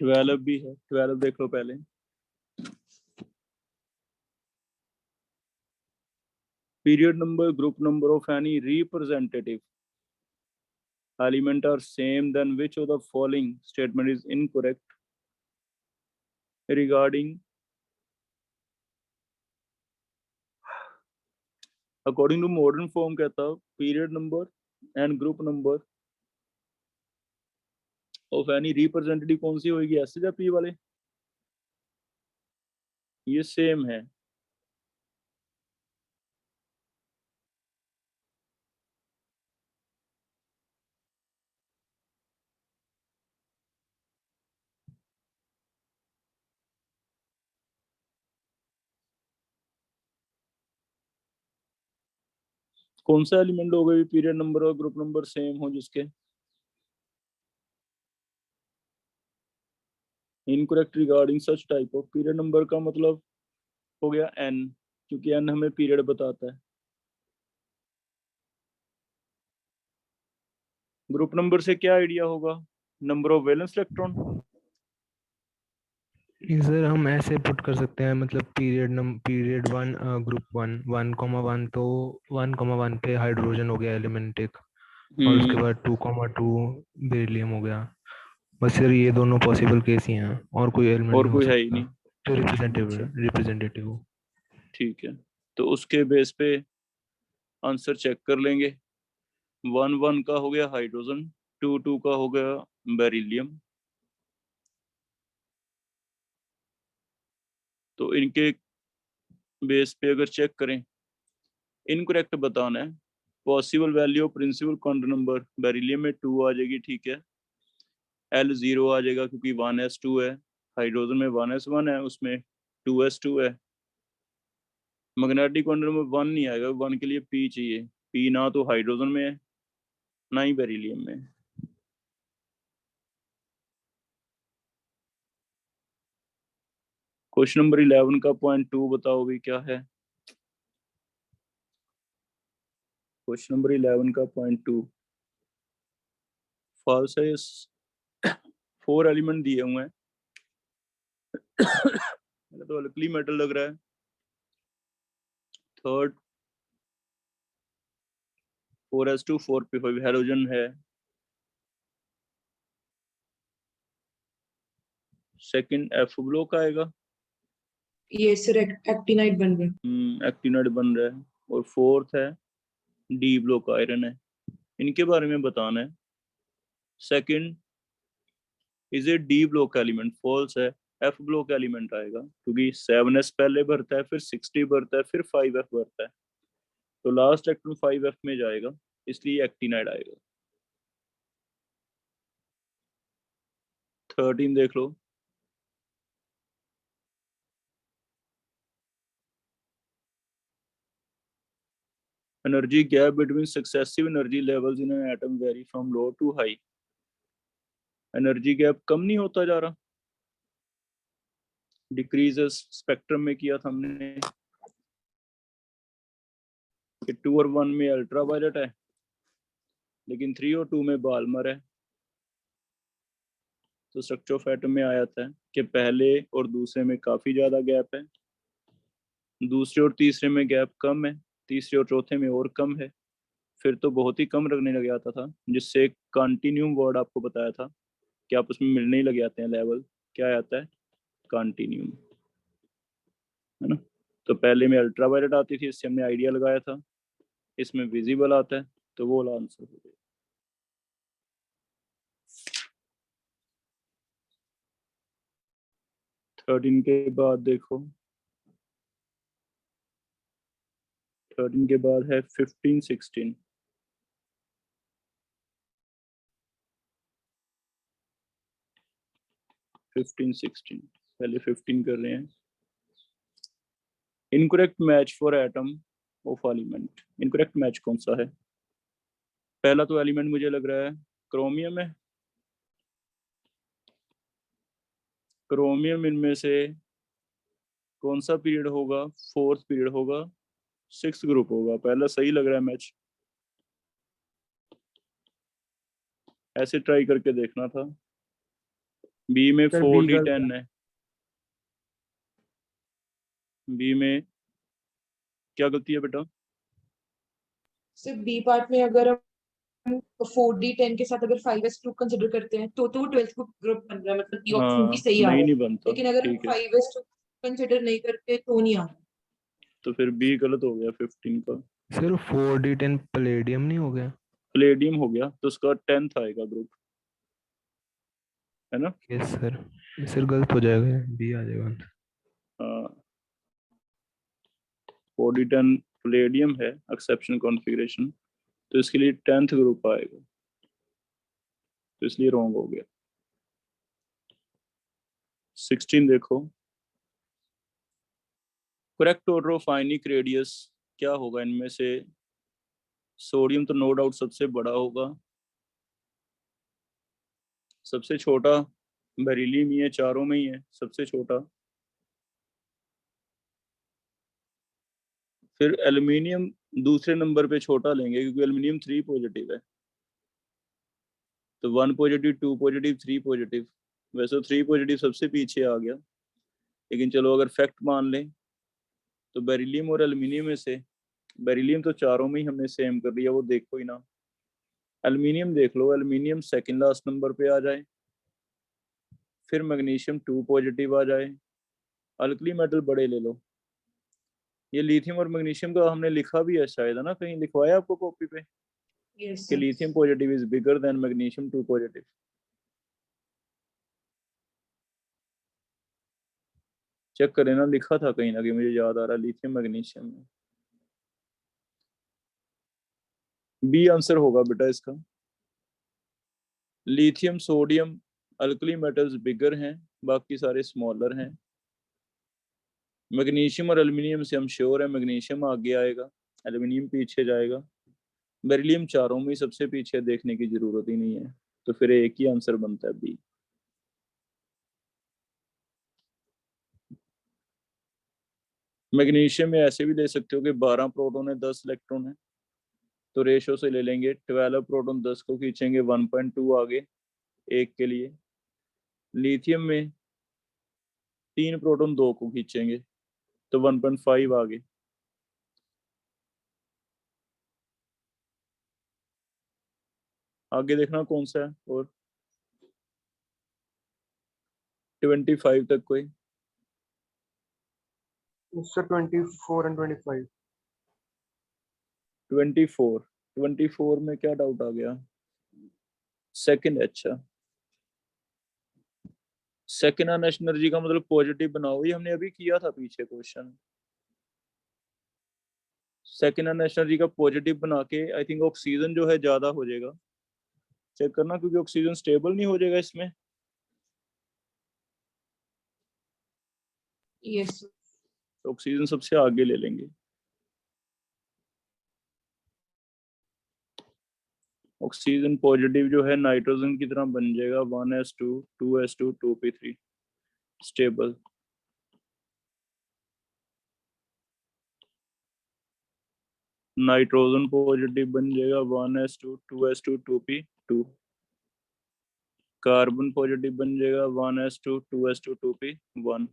ट्वेल्व भी है, 12 देख लो पहले। Period number, group number of any representative element are same, then which of the following statement is incorrect regarding according to modern form? कहता period number and group number of any representative कौन सी होगी, एस या पी वाले? ये सेम है। कौन सा एलिमेंट होगा भी पीरियड नंबर और ग्रुप नंबर सेम हो जिसके? Incorrect regarding such type of. Period number का मतलब हो गया एन, क्योंकि एन हमें पीरियड बताता है। ग्रुप नंबर से क्या आइडिया होगा? Number of valence electron. Sir हम ऐसे पुट कर सकते हैं, मतलब पीरियड 1 ग्रुप 1 तो 1,1 पे हाइड्रोजन हो गया एलिमेंट एक, और उसके बाद 2,2 बेरिलियम हो गया। बस सर ये दोनों पॉसिबल केस ही हैं, और कोई एलिमेंट और नहीं कोई हो है ही सकता नहीं। जो रिप्रेजेंटेटिव हो। ठीक है, तो उसके बेस पे आंसर चेक कर लेंगे। 1,1 का हो गया हाइड्रोजन, 2,2 का हो गया बेरिलियम। तो इनके बेस पे अगर चेक करें, इनकरेक्ट बताना है। Possible value of principal quantum number, beryllium में 2 आ जाएगी, ठीक है। L 0 आ जाएगा क्योंकि 1s2 है। हाइड्रोजन में 1s1 है, उसमें 2s2 है। मैग्नेटिक क्वांटम नंबर 1 नहीं आएगा, 1 के लिए P चाहिए। P ना तो हाइड्रोजन में है ना ही बेरिलियम में। क्वेश्चन नंबर 11 का पॉइंट 2 बताओ भी क्या है? क्वेश्चन नंबर 11 का पॉइंट 2 फॉल्स है। 4 एलिमेंट दिए हुए हैं। तो अल्कली मेटल लग रहा है। थर्ड 4s2 4p5 हेलोजन है। सेकंड F ब्लॉक आएगा। ये सर एक्टिनाइट बन रहा है। एक्टिनाइड बन रहा है। और फोर्थ है D ब्लॉक आयरन है। इनके बारे में बताना है। Second is a D block element, false है। F ब्लॉक एलिमेंट आएगा क्योंकि 7s पहले भरता है, फिर 6D भरता है, फिर 5F भरता है। तो लास्ट इलेक्ट्रॉन 5F में जाएगा, इसलिए एक्टिनाइड आएगा। 13 देख लो। Energy gap between successive energy levels in an atom vary from low to high. Energy gap कम नहीं होता जा रहा, डिक्रीजेस। स्पेक्ट्रम में किया था हमने कि 2 और 1 में अल्ट्रा वायलेट है, लेकिन 3 और 2 में बाल्मर है। तो स्ट्रक्चर ऑफ एटम में आया था कि पहले और दूसरे में काफी ज्यादा गैप है, दूसरे और तीसरे में गैप कम है, तीसरे और चौथे में और कम है, फिर तो बहुत ही कम लगने लग जाता था, जिससे कंटिन्यूम वर्ड आपको बताया था कि आपस में मिलने ही लग जाते हैं लेवल। क्या आता है? कंटिन्यूम, है ना। तो पहले में अल्ट्रा वायलेट आती थी, इससे हमने आइडिया लगाया था। इसमें विजिबल आता है, तो वो वाला आंसर हो गया। थर्टीन के बाद देखो, 13 के बाद है 15 16। पहले 15 कर रहे हैं। Incorrect match for atom of element. Incorrect match कौन सा है? पहला तो एलिमेंट मुझे लग रहा है क्रोमियम है। क्रोमियम इनमें से कौन सा पीरियड होगा? 4th पीरियड होगा, 6th ग्रुप होगा। पहला सही लग रहा है मैच, ऐसे ट्राई करके देखना था। बी में सर 4d10 है। बी में क्या गलती है बेटा? सिर्फ बी पार्ट में अगर हम 4D10 के साथ अगर 5s2 कंसिडर करते हैं तो वो 12th ग्रुप बन रहा है, मतलब ये ऑप्शन हाँ भी सही आ रहा नहीं है। नहीं बनता, लेकिन अगर ठीक है 5s2 कंसिडर नहीं करते तो नहीं आ रहा। तो फिर बी गलत हो गया 15 का। सर 4D10 पैलेडियम नहीं हो गया? प्लेडियम हो गया तो उसका 10th आएगा ग्रुप, है ना? यस सर, सर गलत हो जाएगा, बी आ जाएगा आंसर। हाँ 4D10 प्लेडियम है एक्सेप्शन कॉन्फ़िगरेशन, तो इसके लिए 10th ग्रुप आएगा, तो इसलिए रॉन्ग हो गया। 16 देखो, correct order of ionic radius क्या होगा इनमें से? सोडियम तो नो डाउट सबसे बड़ा होगा, सबसे छोटा बेरिलियम ही है, चारों में ही है सबसे छोटा। फिर एल्युमिनियम दूसरे नंबर पे छोटा लेंगे क्योंकि एल्युमिनियम 3 पॉजिटिव है, तो 1 पॉजिटिव 2 पॉजिटिव 3 पॉजिटिव, वैसे 3 पॉजिटिव सबसे पीछे आ गया, लेकिन चलो अगर फैक्ट मान लें तो बेरिलियम और एल्युमिनियम में से बेरिलियम तो चारों में ही हमने सेम कर दिया, वो देखो ही ना। एल्युमिनियम देख लो, एल्युमिनियम सेकंड लास्ट नंबर पे आ जाए, फिर मैग्नीशियम 2 पॉजिटिव आ जाए, अल्कली मेटल बड़े ले लो। ये लिथियम और मैग्नीशियम का हमने लिखा भी है शायद, है ना, कहीं लिखवाया आपको कॉपी पे यस कि lithium positive is bigger than magnesium 2 positive. Check करें ना, लिखा था कहीं ना कहीं, मुझे याद आ रहा लिथियम मैग्नीशियम में। बी आंसर होगा बेटा इसका। लिथियम सोडियम अल्कली मेटल्स बिगर हैं, बाकी सारे स्मॉलर हैं। मैग्नीशियम और एल्युमिनियम से हम श्योर है मैग्नीशियम आगे आएगा, एल्युमिनियम पीछे जाएगा। बेरिलियम चारों में सबसे पीछे, देखने की जरूरत ही नहीं है, तो फिर एक ही आंसर बनता है बी। मैग्नीशियम में ऐसे भी ले सकते हो कि 12 प्रोटॉन है 10 इलेक्ट्रॉन है, तो रेशो से ले लेंगे, 12 प्रोटॉन 10 को खींचेंगे 1.2 आगे एक के लिए। लिथियम में 3 प्रोटॉन 2 को खींचेंगे तो 1.5 आगे। आगे देखना कौन सा है, और 25 तक कोई? Sir 24 and 25। 24 में क्या डाउट आ गया? सेकंड, अच्छा सेकंड अनएस्ट एनर्जी का मतलब पॉजिटिव बनाओ, ये हमने अभी किया था पीछे क्वेश्चन। सेकंड अनएस्ट एनर्जी का पॉजिटिव बना के आई थिंक ऑक्सीजन जो है ज्यादा हो जाएगा, चेक करना, क्योंकि ऑक्सीजन स्टेबल नहीं हो जाएगा इसमें। यस तो ऑक्सीजन सबसे आगे ले लेंगे। ऑक्सीजन पॉजिटिव जो है नाइट्रोजन की तरह बन जाएगा, 1s2 2s2 2p3 stable. Nitrogen positive बन जाएगा 1s2 2s2 2p2। Carbon positive बन जाएगा 1s2 2s2 2p1।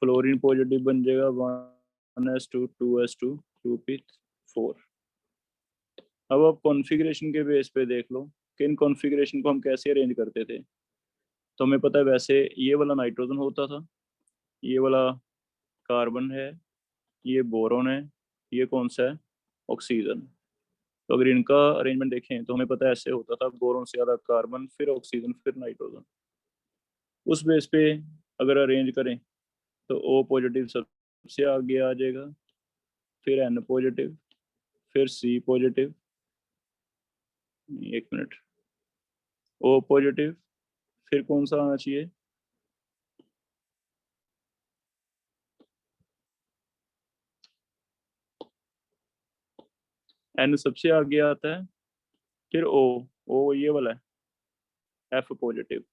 Fluorine positive बन जाएगा 1s2 2s2 2p4। अब आप कॉन्फ़िगरेशन के बेस पे देख लो कि इन कॉन्फ़िगरेशन को हम कैसे अरेंज करते थे। तो हमें पता है वैसे ये वाला नाइट्रोजन होता था, ये वाला कार्बन है, ये बोरोन है, ये कौन सा है? ऑक्सीजन। तो अगर इनका अरेंजमेंट देखें तो हमें पता है ऐसे होता था, बोरोन से ज़्यादा कार्बन, फिर ऑक्सीजन, फिर नाइट्रोजन। उस बेस पे अगर अरेंज करें तो ओ पॉजिटिव सबसे आगे आ जाएगा, फिर एन पॉजिटिव, फिर सी पॉजिटिव, एक मिनट, ओ पॉजिटिव, फिर कौन सा आना चाहिए? एन सबसे आगे आता है, फिर ओ, ओ ये वाला है, एफ पॉजिटिव,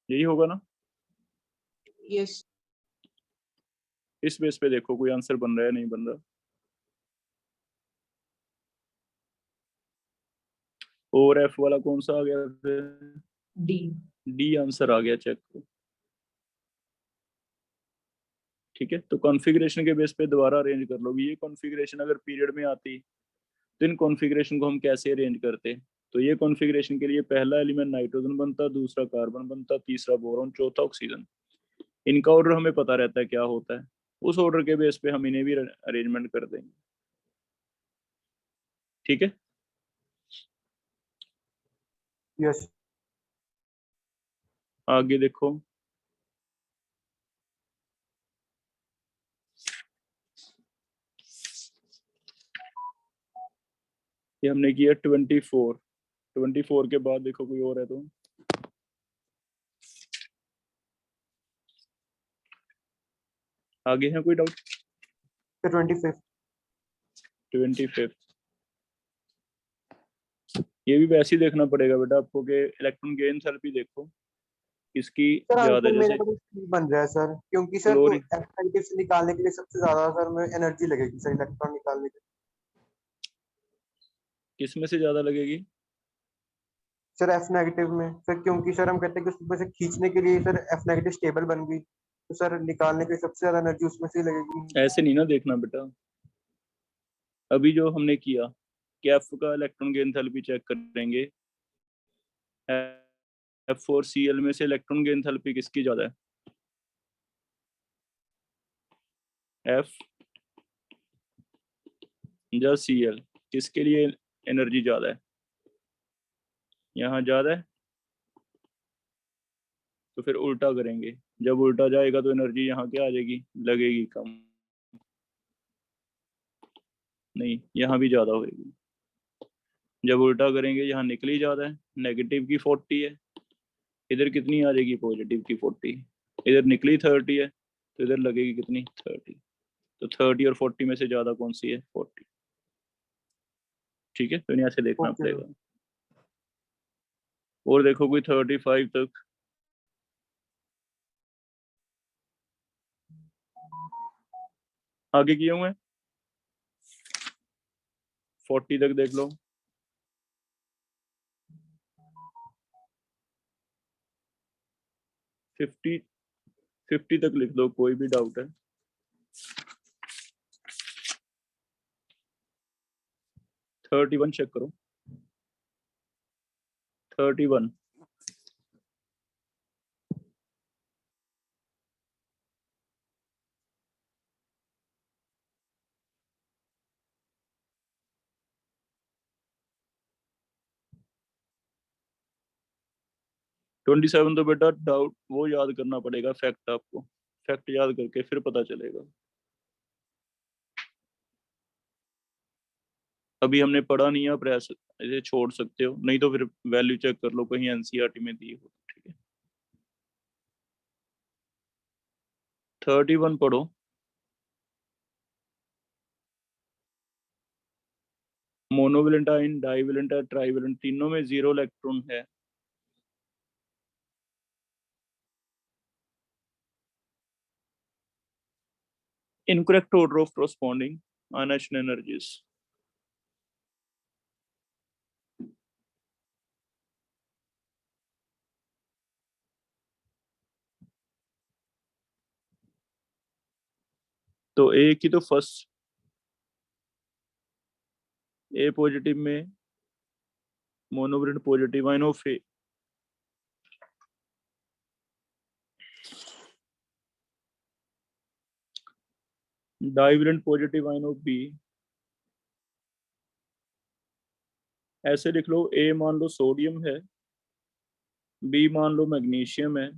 यही होगा ना? यस इस बेस पे देखो कोई आंसर बन रहा है नहीं बन रहा। और एफ वाला कौन सा आ गया फिर? डी डी आंसर आ गया, चेक करो। ठीक है, तो कॉन्फ़िगरेशन के बेस पे दोबारा अरेंज कर लोगे। ये कॉन्फ़िगरेशन अगर पीरियड में आती तो इन कॉन्फ़िगरेशन को हम कैसे अरेंज करते? तो ये कॉन्फ़िगरेशन के लिए पहला एलिमेंट नाइट्रोजन बनता, दूसरा कार्बन बनता, तीसरा बोरॉन, चौथा ऑक्सीजन। इनका ऑर्डर हमें पता रहता है क्या होता है, उस ऑर्डर के बेस पे हम इन्हें भी अरेंजमेंट कर देंगे। ठीक है, यस आगे देखो। ये हमने किया 24 के बाद देखो कोई और है तो आगे है कोई डाउट? 25 ये भी वैसे ही देखना पड़ेगा बेटा आपको कि इलेक्ट्रॉन गेन थेरेपी देखो इसकी सर। ज्यादा आंसर मेरे जैसे को तो बन रहा है सर, क्योंकि सर तो क्लोरीन एफ नेगेटिव से निकालने के लिए सबसे ज्यादा सर में एनर्जी लगेगी सर, इलेक्ट्रॉन निकालने के लिए। किस में से ज्यादा लगेगी? सर एफ नेगेटिव में सर, क्योंकि सर हम कहते हैं कि उसमें से खींचने के लिए सर एफ नेगेटिव स्टेबल बन गई, तो सर निकालने के लिए सबसे ज्यादा एनर्जी उसमें से ही लगेगी। ऐसे नहीं ना देखना बेटा, अभी जो हमने किया कि एफ का इलेक्ट्रॉन गेन थेरेपी चेक करेंगे, F4Cl में से इलेक्ट्रॉन गेन थेरेपी किसकी ज्यादा है? F या Cl, किसके लिए एनर्जी ज्यादा है? यहाँ ज्यादा है तो फिर उल्टा करेंगे, जब उल्टा जाएगा तो एनर्जी यहाँ क्या आ जाएगी, लगेगी कम, नहीं यहाँ भी ज्यादा होगी। जब उल्टा करेंगे यहाँ निकली ज्यादा है, नेगेटिव की 40 है, इधर कितनी आ जाएगी, पॉजिटिव की 40, इधर निकली 30 है तो इधर लगेगी कितनी, 30। तो 30 और 40 में से ज्यादा कौन सी है, 40। ठीक है, तो यहाँ से देखना ओके पड़ेगा। और देखो कोई 35 तक, आगे किए हुए हैं, 40 तक देख लो। 50 तक लिख दो, कोई भी डाउट है? 31 चेक करो, 31। ट्वेंटी सेवन तो बेटा डाउट वो याद करना पड़ेगा, फैक्ट आपको, फैक्ट याद करके फिर पता चलेगा। अभी हमने पढ़ा नहीं है, आप ऐसे छोड़ सकते हो, नहीं तो फिर वैल्यू चेक कर लो कहीं एनसीईआरटी में दी हो। ठीक है, 31 पढ़ो। मोनोवेलेंट आयन, डाइवेलेंट है, ट्राइवेलेंट, तीनों में 0 इलेक्ट्रॉन है। Incorrect order of corresponding ionization energies। तो ए की तो फर्स्ट, ए पॉजिटिव में monovalent positive ion of A, divalent positive ion of B. ऐसे लिख लो, ए मान लो सोडियम है, बी मान लो मैग्नीशियम है,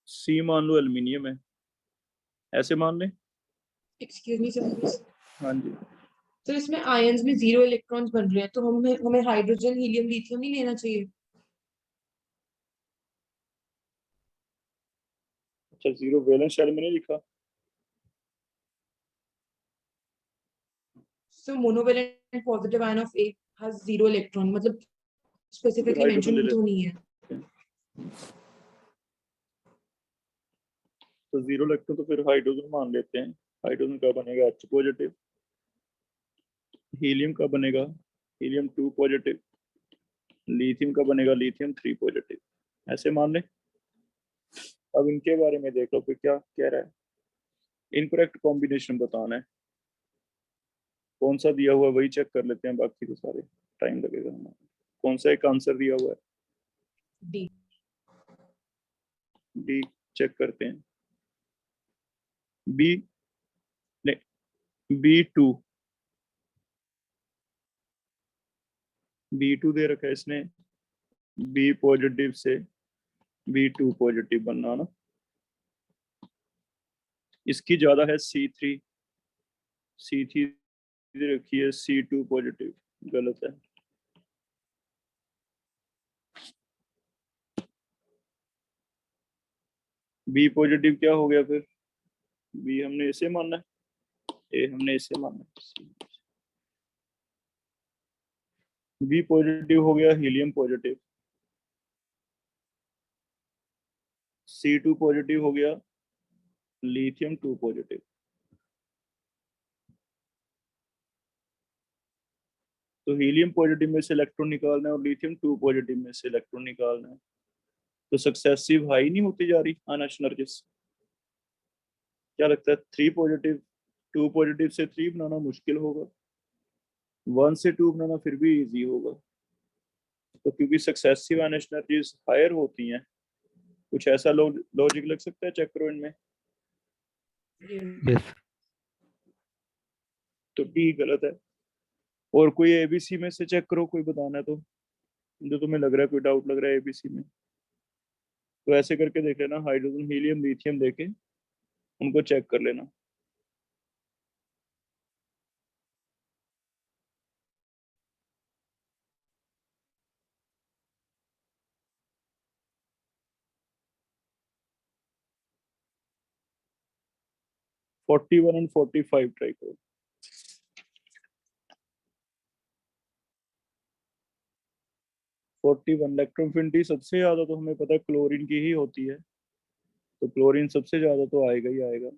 सी मान लो एल्युमिनियम है, ऐसे मान लें। एक्सक्यूज मी सर, हाँ जी, तो इसमें आयंस में 0 इलेक्ट्रॉन्स बन रहे हैं, तो हमें हमें हाइड्रोजन हीलियम लिथियम नहीं लेना चाहिए? अच्छा 0 वैलेंस शेल में नहीं लिखा? So monovalent positive ion of A has 0 electron, मतलब तो फिर स्पेसिफिकली हाइड्रोजन ले मेंशन तो लेते नहीं है। हैं, तो 0 इलेक्ट्रॉन तो फिर हाइड्रोजन मान लेते हैं। हाइड्रोजन का बनेगा H पॉजिटिव, हीलियम का बनेगा हीलियम 2 पॉजिटिव, लिथियम का बनेगा लिथियम 3 पॉजिटिव, ऐसे मान लें। अब इनके बारे में देख लो फिर क्या कह रहा है। इनकरेक्ट कॉम्बिनेशन बताना है, कौन सा दिया हुआ है वही चेक कर लेते हैं, बाकी तो सारे टाइम लगेगा हमारा। कौन सा एक आंसर दिया हुआ है? डी। डी चेक करते हैं। बी नहीं, B2 दे रखा है इसने, बी पॉजिटिव से B2 पॉजिटिव बनना ना, इसकी ज्यादा है C3 दे रखी है C2 पॉजिटिव, गलत है। बी पॉजिटिव क्या हो गया फिर? बी हमने इसे मानना है, ए हमने इसे मानना है। बी पॉजिटिव हो गया हीलियम पॉजिटिव, C2 पॉजिटिव हो गया लिथियम 2 पॉजिटिव। तो हीलियम पॉजिटिव में से इलेक्ट्रॉन निकालना है और लिथियम 2 पॉजिटिव में से इलेक्ट्रॉन निकालना है, तो सक्सेसिव हाई नहीं होती जा रही आयन एनर्जीज? क्या लगता है 3 पॉजिटिव 2 पॉजिटिव से 3 बनाना मुश्किल होगा, 1 से 2 बनाना फिर भी इजी होगा। तो क्योंकि सक्सेसिव आयन एनर्जीज हायर होती हैं, कुछ ऐसा लॉजिक लग सकता है, चेक करो इनमें। यस। तो डी गलत है। और कोई एबीसी में से चेक करो, कोई बताना है तो, जो तुम्हें लग रहा है, कोई डाउट लग रहा है एबीसी में, तो ऐसे करके देख लेना, हाइड्रोजन हीलियम लिथियम देके उनको चेक कर लेना। फोर्टी वन एंड 45 ट्राई करो। 41 इलेक्ट्रोफिलिटी सबसे ज्यादा तो हमें पता है क्लोरीन की ही होती है, तो क्लोरीन सबसे ज्यादा तो आएगा ही आएगा।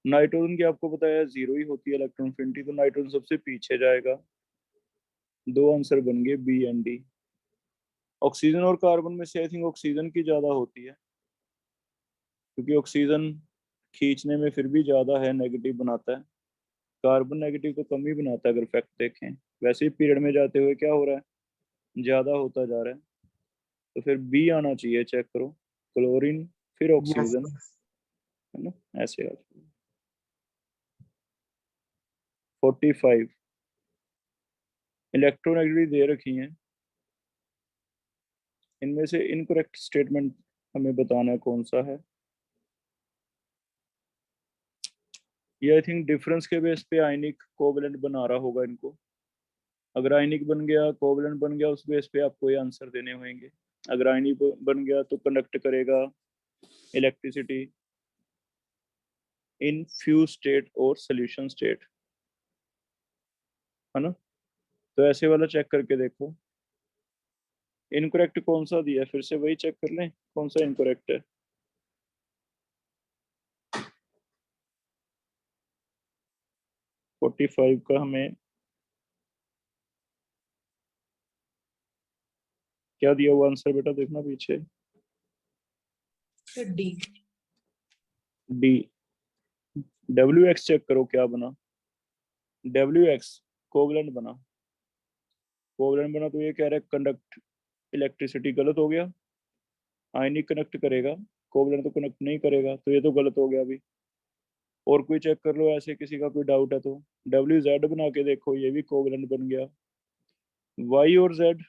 नाइट्रोजन की आपको पता है 0 ही होती है इलेक्ट्रोफिलिटी, तो नाइट्रोजन सबसे पीछे जाएगा। दो आंसर बन गए बी एंड डी। ऑक्सीजन और कार्बन में से आई थिंक ऑक्सीजन की ज्यादा होती है, क्योंकि ऑक्सीजन खींचने में फिर भी ज्यादा है, नेगेटिव बनाता है। कार्बन नेगेटिव तो कम ही बनाता है अगर फैक्ट देखें। वैसे ही पीरियड में जाते हुए क्या हो रहा है, ज्यादा होता जा रहा है, तो फिर बी आना चाहिए, चेक करो। क्लोरीन फिर यस। ऑक्सीजन, है ना, ऐसे आ जाए। 45 इलेक्ट्रोनेगेटिव दे रखी हैं, इनमें से इनकरेक्ट स्टेटमेंट हमें बताना है कौन सा है। ये आई थिंक डिफरेंस के बेस पे आयनिक कोवेलेंट बना रहा होगा इनको। अगर आयनिक बन गया, कोवेलेंट बन गया, उस बेस पे आपको ये आंसर देने होंगे। अगर आयनिक बन गया तो कंडक्ट करेगा इलेक्ट्रिसिटी इन फ्यूज स्टेट और सोल्यूशन स्टेट, है ना। तो ऐसे वाला चेक करके देखो। इनकरेक्ट कौन सा दिया है, फिर से वही चेक कर लें कौन सा इनकरेक्ट है। 45 का हमें क्या दिया हुआ आंसर, बेटा देखना पीछे। डी। डी। WX चेक करो क्या बना। WX कोवलेंट बना, कोवलेंट बना, तो ये कह रहा है कंडक्ट इलेक्ट्रिसिटी, गलत हो गया। आयनिक कनेक्ट करेगा, कोवलेंट तो कनेक्ट नहीं करेगा, तो ये तो गलत हो गया अभी। और कोई चेक कर लो, ऐसे किसी का कोई डाउट है तो। WZ बना के देखो, ये भी कोवलेंट बन गया। Y और Z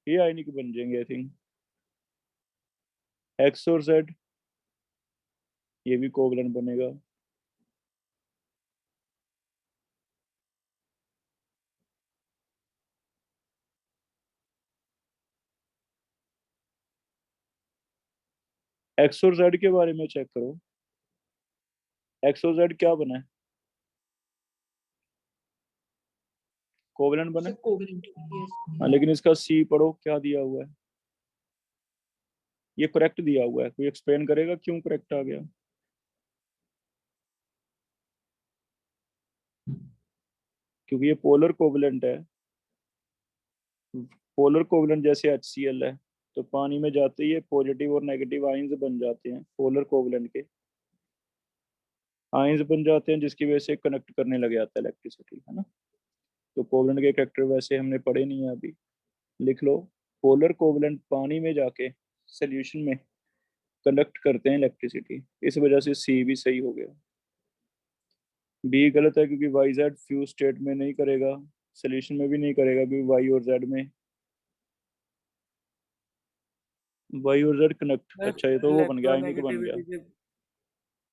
ये आयनिक बन जाएंगे आई थिंक। X और Z ये भी कोवलेंट बनेगा। X और Z के बारे में चेक करो, X और Z क्या बना है, कोवलेंट बना है। कोवेलेंट। यस। हाँ, लेकिन इसका C पढ़ो क्या दिया हुआ है, ये करेक्ट दिया हुआ है, कोई एक्सप्लेन करेगा क्यों करेक्ट आ गया। क्योंकि ये पोलर कोवलेंट है, पोलर कोवलेंट जैसे HCl है, तो पानी में जाते ही ये पॉजिटिव और नेगेटिव आयंस बन जाते हैं पोलर कोवलेंट के। आयंस बन जाते हैं जिसकी वजह से कनेक्ट करने लग जाता है इलेक्ट्रिसिटी, है ना। तो कोवलेंट के कैरेक्टर वैसे हमने पढ़े नहीं है अभी, लिख लो। पोलर कोवलेंट पानी में जाके सोल्यूशन में कंडक्ट करते हैं इलेक्ट्रिसिटी, इस वजह से सी भी सही हो गया। बी गलत है क्योंकि वाई जेड फ्यूज स्टेट में नहीं करेगा, सोल्यूशन में भी नहीं करेगा, क्योंकि वाई और जेड में, वाई और जेड कनेक्ट, सर अच्छा ये तो वो बन गया, आयनिक बन गया। इलेक्ट्रोनेगेटिविटी के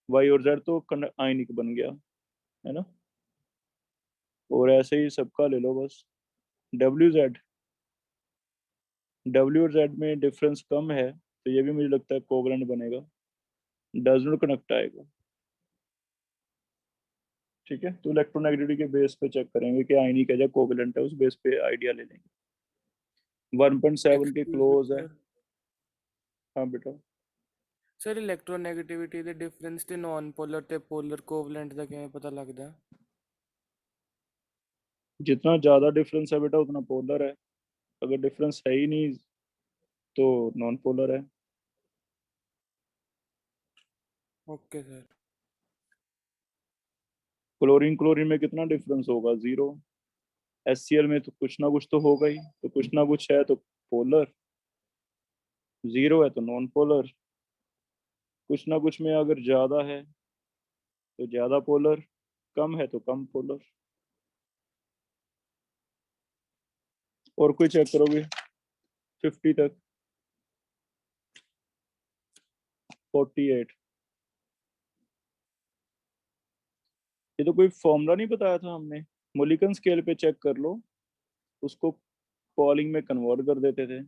वाई और जेड तो आयनिक बन गया, है ना। और ऐसे ही सबका ले लो बस। डब्ल्यू जेड, डब्ल्यू और जेड में डिफरेंस कम है, तो ये भी मुझे लगता है कोवलेंट बनेगा, डज नॉट कनेक्ट आएगा। ठीक है, तो इलेक्ट्रोनेगेटिविटी के बेस पे चेक करेंगे कि आयनिक है या कोवलेंट है, उस बेस पे आइडिया ले लेंगे। 1.7 के एक्सक्यूज मी क्लोज है। सर, हाँ बेटा। ਸਰ ਇਲੈਕਟ੍ਰੋਨੈਗੇਟਿਵਿਟੀ ਦੇ ਡਿਫਰੈਂਸ ਤੇ ਨਾਨ ਪੋਲਰ ਤੇ ਪੋਲਰ ਕੋਵਲੈਂਟ ਦਾ ਕਿਵੇਂ ਪਤਾ ਲੱਗਦਾ? जितना ज्यादा डिफरेंस है बेटा उतना पोलर है, अगर डिफरेंस है ही नहीं तो नॉन पोलर है। Okay sir. क्लोरीन क्लोरीन में कितना डिफरेंस होगा, 0। HCl में तो कुछ ना कुछ तो होगा ही, तो कुछ ना कुछ है तो पोलर, 0 है तो नॉन पोलर, कुछ ना कुछ में अगर ज्यादा है तो ज्यादा पोलर, कम है तो कम पोलर। और कोई चेक करोगे 50 तक, 48, ये तो कोई फॉर्मूला नहीं बताया था हमने, मोलिकन स्केल पे चेक कर लो, उसको पॉलिंग में कन्वर्ट कर देते थे,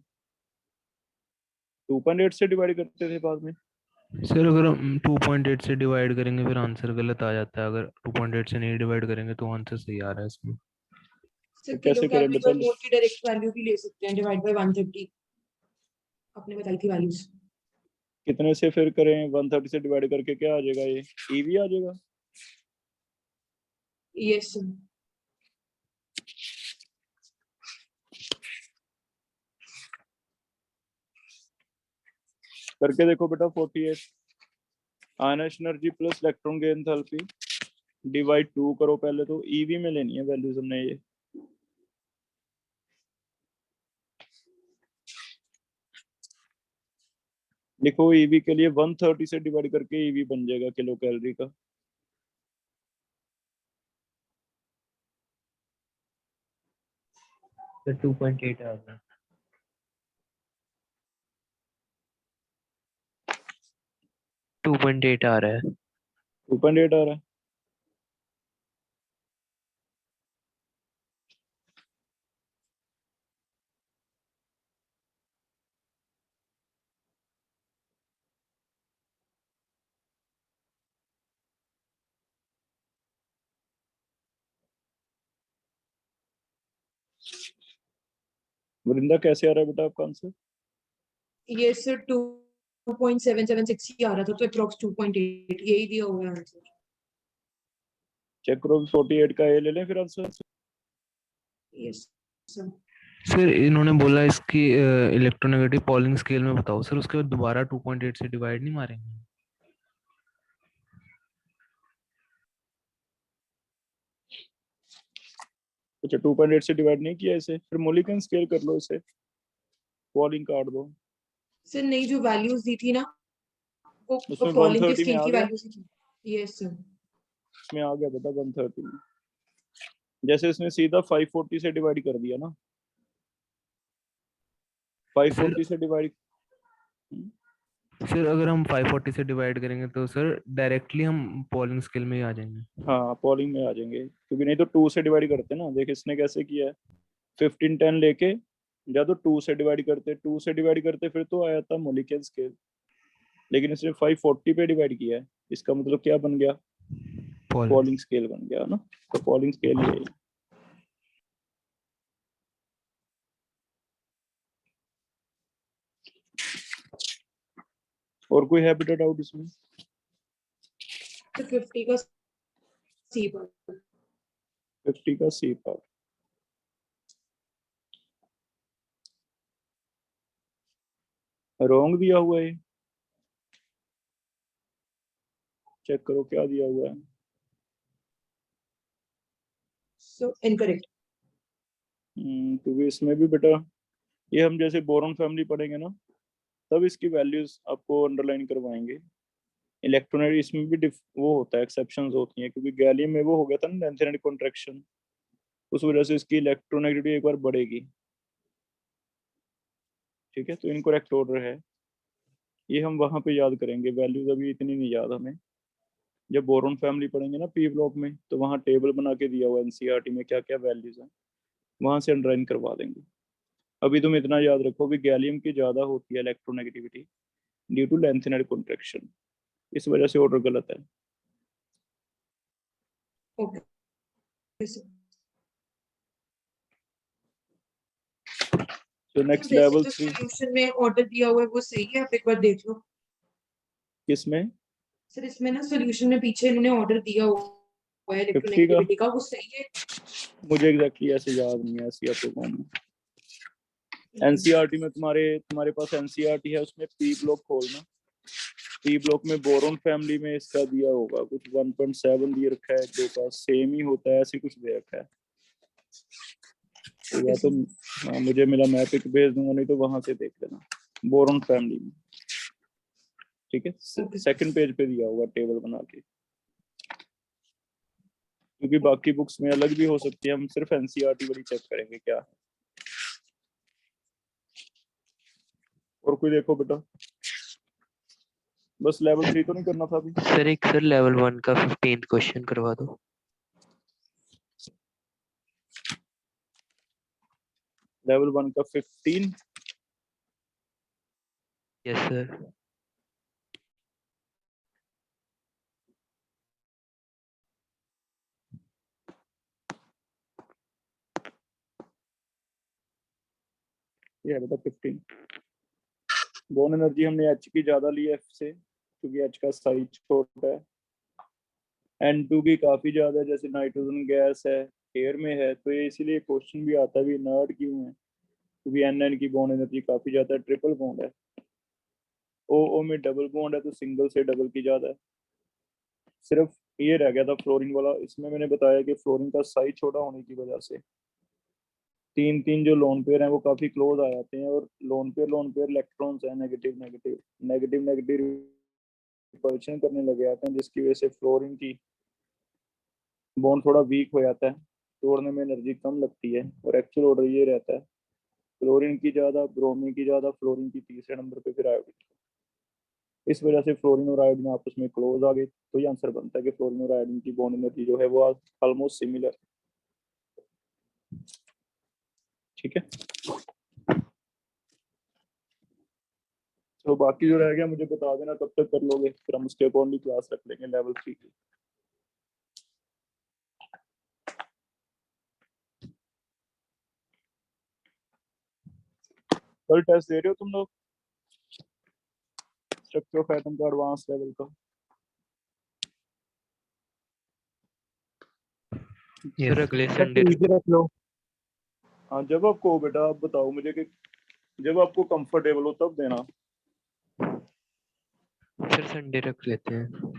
2.8 से डिवाइड करते थे बाद में। सर अगर हम 2.8 से डिवाइड करेंगे फिर आंसर गलत आ जाता है, अगर 2.8 से नहीं डिवाइड करेंगे तो आंसर सही आ रहा है इसमें। सर तो किलो कैसे करें कैलोरी बता पर लो, मोल की डायरेक्ट वैल्यू भी ले सकते हैं, डिवाइड बाय 130 आपने बताई थी वैल्यूज। कितने से फिर करें, 130 से डिवाइड करके क्या आ जाएगा, ये ईवी आ जाएगा। Yes sir. करके देखो बेटा, 48 ionisation energy plus electron gain enthalpy divide 2 करो, पहले तो ईवी में लेनी है वैल्यूज हमने ये। लिखो ईवी के लिए 130 से डिवाइड करके ईवी बन जाएगा किलो कैलोरी का। तो 2.8 आ गया। 2.8 आ रहा है। 2.8 आ रहा है। वृंदा कैसे आ रहा है बेटा आपका आंसर? यस सर 2.776 ही आ रहा था, तो अप्रॉक्स 2.8 यही दिया हुआ है आंसर। चेक करो 48 का ए ले लें फिर आंसर। Yes sir. सर इन्होंने बोला इसकी इलेक्ट्रोनेगेटिव पॉलिंग स्केल में बताओ, सर उसके बाद दोबारा 2.8 से डिवाइड नहीं मारेंगे? अच्छा 2.8 से डिवाइड नहीं किया इसे, फिर मोलिकन स्केल कर लो इसे, पॉलिंग काट दो। सर नई जो वैल्यूज दी थी ना वो उसमें पॉलिंग के 130 में स्केल आ की गया, वैल्यूज थी। Yes sir. इसमें आ गया बेटा 130 में। जैसे इसने सीधा 540 से डिवाइड कर दिया ना, सर 540 से डिवाइड। सर अगर हम 540 से डिवाइड करेंगे तो सर डायरेक्टली हम पॉलिंग स्केल में ही आ जाएंगे। हाँ पॉलिंग में आ जाएंगे, क्योंकि नहीं तो 2 से डिवाइड करते ना, देख इसने कैसे किया है, 1510 लेके या तो 2 से डिवाइड करते, 2 से डिवाइड करते फिर तो आया था मोलिकन स्केल, लेकिन इसने 540 पे डिवाइड किया है, इसका मतलब क्या बन गया, पॉलिंग। पॉलिंग स्केल बन गया ना, तो पॉलिंग स्केल ये है। और कोई है बेटा डाउट इसमें? तो 50 का सी पार्ट। 50 का सी पार्ट रॉन्ग दिया हुआ है, चेक करो क्या दिया हुआ है। So incorrect. क्योंकि इसमें भी बेटा ये हम जैसे बोरॉन फैमिली पढ़ेंगे ना, तब इसकी वैल्यूज आपको अंडरलाइन करवाएंगे। इलेक्ट्रोनेट इसमें भी वो होता है, एक्सेप्शंस होती हैं, क्योंकि गैलियम में वो हो गया था ना लेंथेनेट कॉन्ट्रैक्शन, उस वजह से इसकी इलेक्ट्रोनेगेटिविटी एक बार बढ़ेगी। ठीक है, तो इनकरेक्ट ऑर्डर है ये, हम वहां पे याद करेंगे, वैल्यूज अभी इतनी नहीं याद हमें। जब बोरॉन फैमिली पढ़ेंगे ना पी ब्लॉक में, तो वहाँ टेबल बना के दिया हुआ एनसीईआरटी में क्या क्या वैल्यूज हैं, वहां से अंडरलाइन करवा देंगे। अभी तुम इतना याद रखो कि गैलियम की ज्यादा होती है इलेक्ट्रोनेगेटिविटी ड्यू टू लेंथेनेट कॉन्ट्रैक्शन, इस वजह से ऑर्डर गलत है। Okay. So तो नेक्स्ट वैसे लेवल जो 3 सॉल्यूशन में ऑर्डर दिया हुआ है वो सही है, आप एक बार देख लो। किसमें? सर इसमें ना सॉल्यूशन में पीछे इन्होंने ऑर्डर दिया हुआ है 50 का? इलेक्ट्रोनेगेटिविटी का, वो सही है? मुझे एग्जैक्टली ऐसे याद नहीं है, ऐसी आपको कौन एनसीईआरटी में तुम्हारे पास एनसीईआरटी है, उसमें पी ब्लॉक खोलना, पी ब्लॉक में बोरॉन फैमिली में इसका दिया होगा कुछ 1.7 दिए रखा है, दो का सेम ही होता है, ऐसे कुछ दे रखा है। तो या तो हाँ, मुझे मिला, मैं पिक भेज दूंगा, नहीं तो वहां से देख लेना बोरॉन फैमिली में। ठीक है, सेकंड पेज पे दिया होगा टेबल बना के, क्योंकि बाकी बुक्स में अलग भी हो सकती है, हम सिर्फ एनसीईआरटी वाली चेक करेंगे क्या है। और कोई देखो बेटा, बस लेवल 3 तो नहीं करना था अभी? सर एक सर लेवल 1 का 15th क्वेश्चन करवा दो। लेवल 1 का 15? Yes sir. ये है बेटा 15। बोन एनर्जी हमने एच की ज्यादा ली है एफ से, क्योंकि एच का साइज छोटा है। N2 की काफी ज्यादा है, जैसे नाइट्रोजन गैस है, एयर में है, तो ये इसीलिए क्वेश्चन भी आता है भी इनर्ट क्यों है, क्योंकि N की बॉन्ड एनर्जी काफी ज्यादा है, ट्रिपल बॉन्ड है। ओ में डबल बॉन्ड है, तो सिंगल से डबल की ज्यादा है। सिर्फ ये रह गया था फ्लोरीन वाला, इसमें मैंने बताया कि फ्लोरीन का साइज छोटा होने की वजह से तीन तीन जो लोन पेयर हैं वो काफी क्लोज आ जाते हैं, और लोन पेयर इलेक्ट्रॉन्स हैं, negative negative negative negative repulsion करने लगे जाते हैं, जिसकी वजह से फ्लोरीन की बॉन्ड थोड़ा वीक हो जाता है, तोड़ने में एनर्जी कम लगती है, और एक्चुअल ऑर्डर ये रहता है क्लोरीन की ज्यादा, ब्रोमीन की ज्यादा, फ्लोरीन की तीसरे नंबर पे, फिर आयोडीन। इस वजह से फ्लोरीन और आयोडीन आपस में क्लोज आ गए, तो ये आंसर बनता है कि फ्लोरीन और आयोडीन की बॉन्ड एनर्जी जो है वो ऑलमोस्ट सिमिलर। ठीक है, तो बाकी जो रह गया मुझे बता देना कब तक कर लोगे, फिर हम उसके अकॉर्डिंगली क्लास रख लेंगे लेवल 3 की। कल टेस्ट दे रहे हो तुम लोग स्ट्रक्चर ऑफ एटम का एडवांस लेवल का? सर अगले संडे रख लो। हाँ, जब आपको हो बेटा आप बताओ मुझे कि जब आपको कंफर्टेबल हो तब देना। सर संडे रख लेते हैं।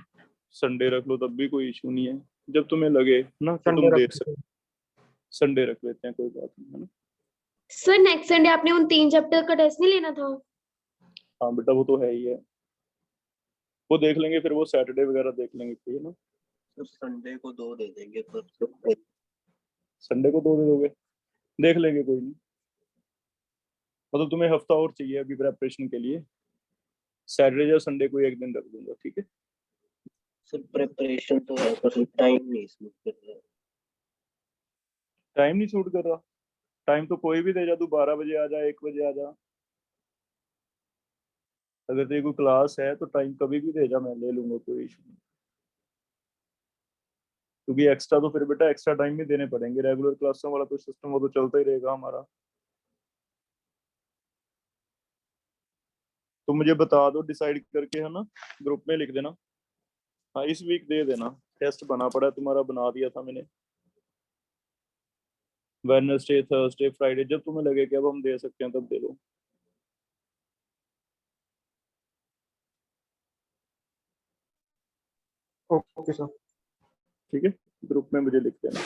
संडे रख लो तब भी कोई इशू नहीं है, जब तुम्हें लगे ना तो संडे तुम दे रख सकते। संडे रख लेते हैं, कोई बात नहीं है ना। सर नेक्स्ट संडे आपने उन 3 चैप्टर का टेस्ट नहीं लेना था? हाँ बेटा वो तो है ही है, वो देख लेंगे, फिर वो सैटरडे वगैरह देख लेंगे, ठीक है ना। तो संडे को 2 दे देंगे पर संडे को 2 दे दोगे? देख लेंगे, कोई नहीं। मतलब तुम्हें हफ्ता और चाहिए अभी प्रेपरेशन के लिए, सैटरडे या संडे को एक दिन रख दूंगा, ठीक है। सर प्रिपरेशन तो है पर टाइम नहीं सूट कर रहा। टाइम नहीं सूट कर रहा? टाइम तो कोई भी दे जा, तू 12 बजे आ जा, 1 बजे आ जा, अगर तेरी कोई क्लास है तो टाइम कभी भी दे जा, मैं ले लूंगा, कोई इशू नहीं। क्योंकि एक्स्ट्रा तो फिर बेटा एक्स्ट्रा टाइम भी देने पड़ेंगे, रेगुलर क्लासों वाला तो सिस्टम वो तो चलता ही रहेगा हमारा। तो मुझे बता दो डिसाइड करके, है ना, ग्रुप में लिख देना। हाँ इस वीक दे देना, टेस्ट बना पड़ा है तुम्हारा, बना दिया था मैंने। वेडनेसडे थर्सडे फ्राइडे, जब तुम्हें लगे कि अब हम दे सकते हैं तब दे दो। Okay sir. ठीक है, ग्रुप में मुझे लिख देना।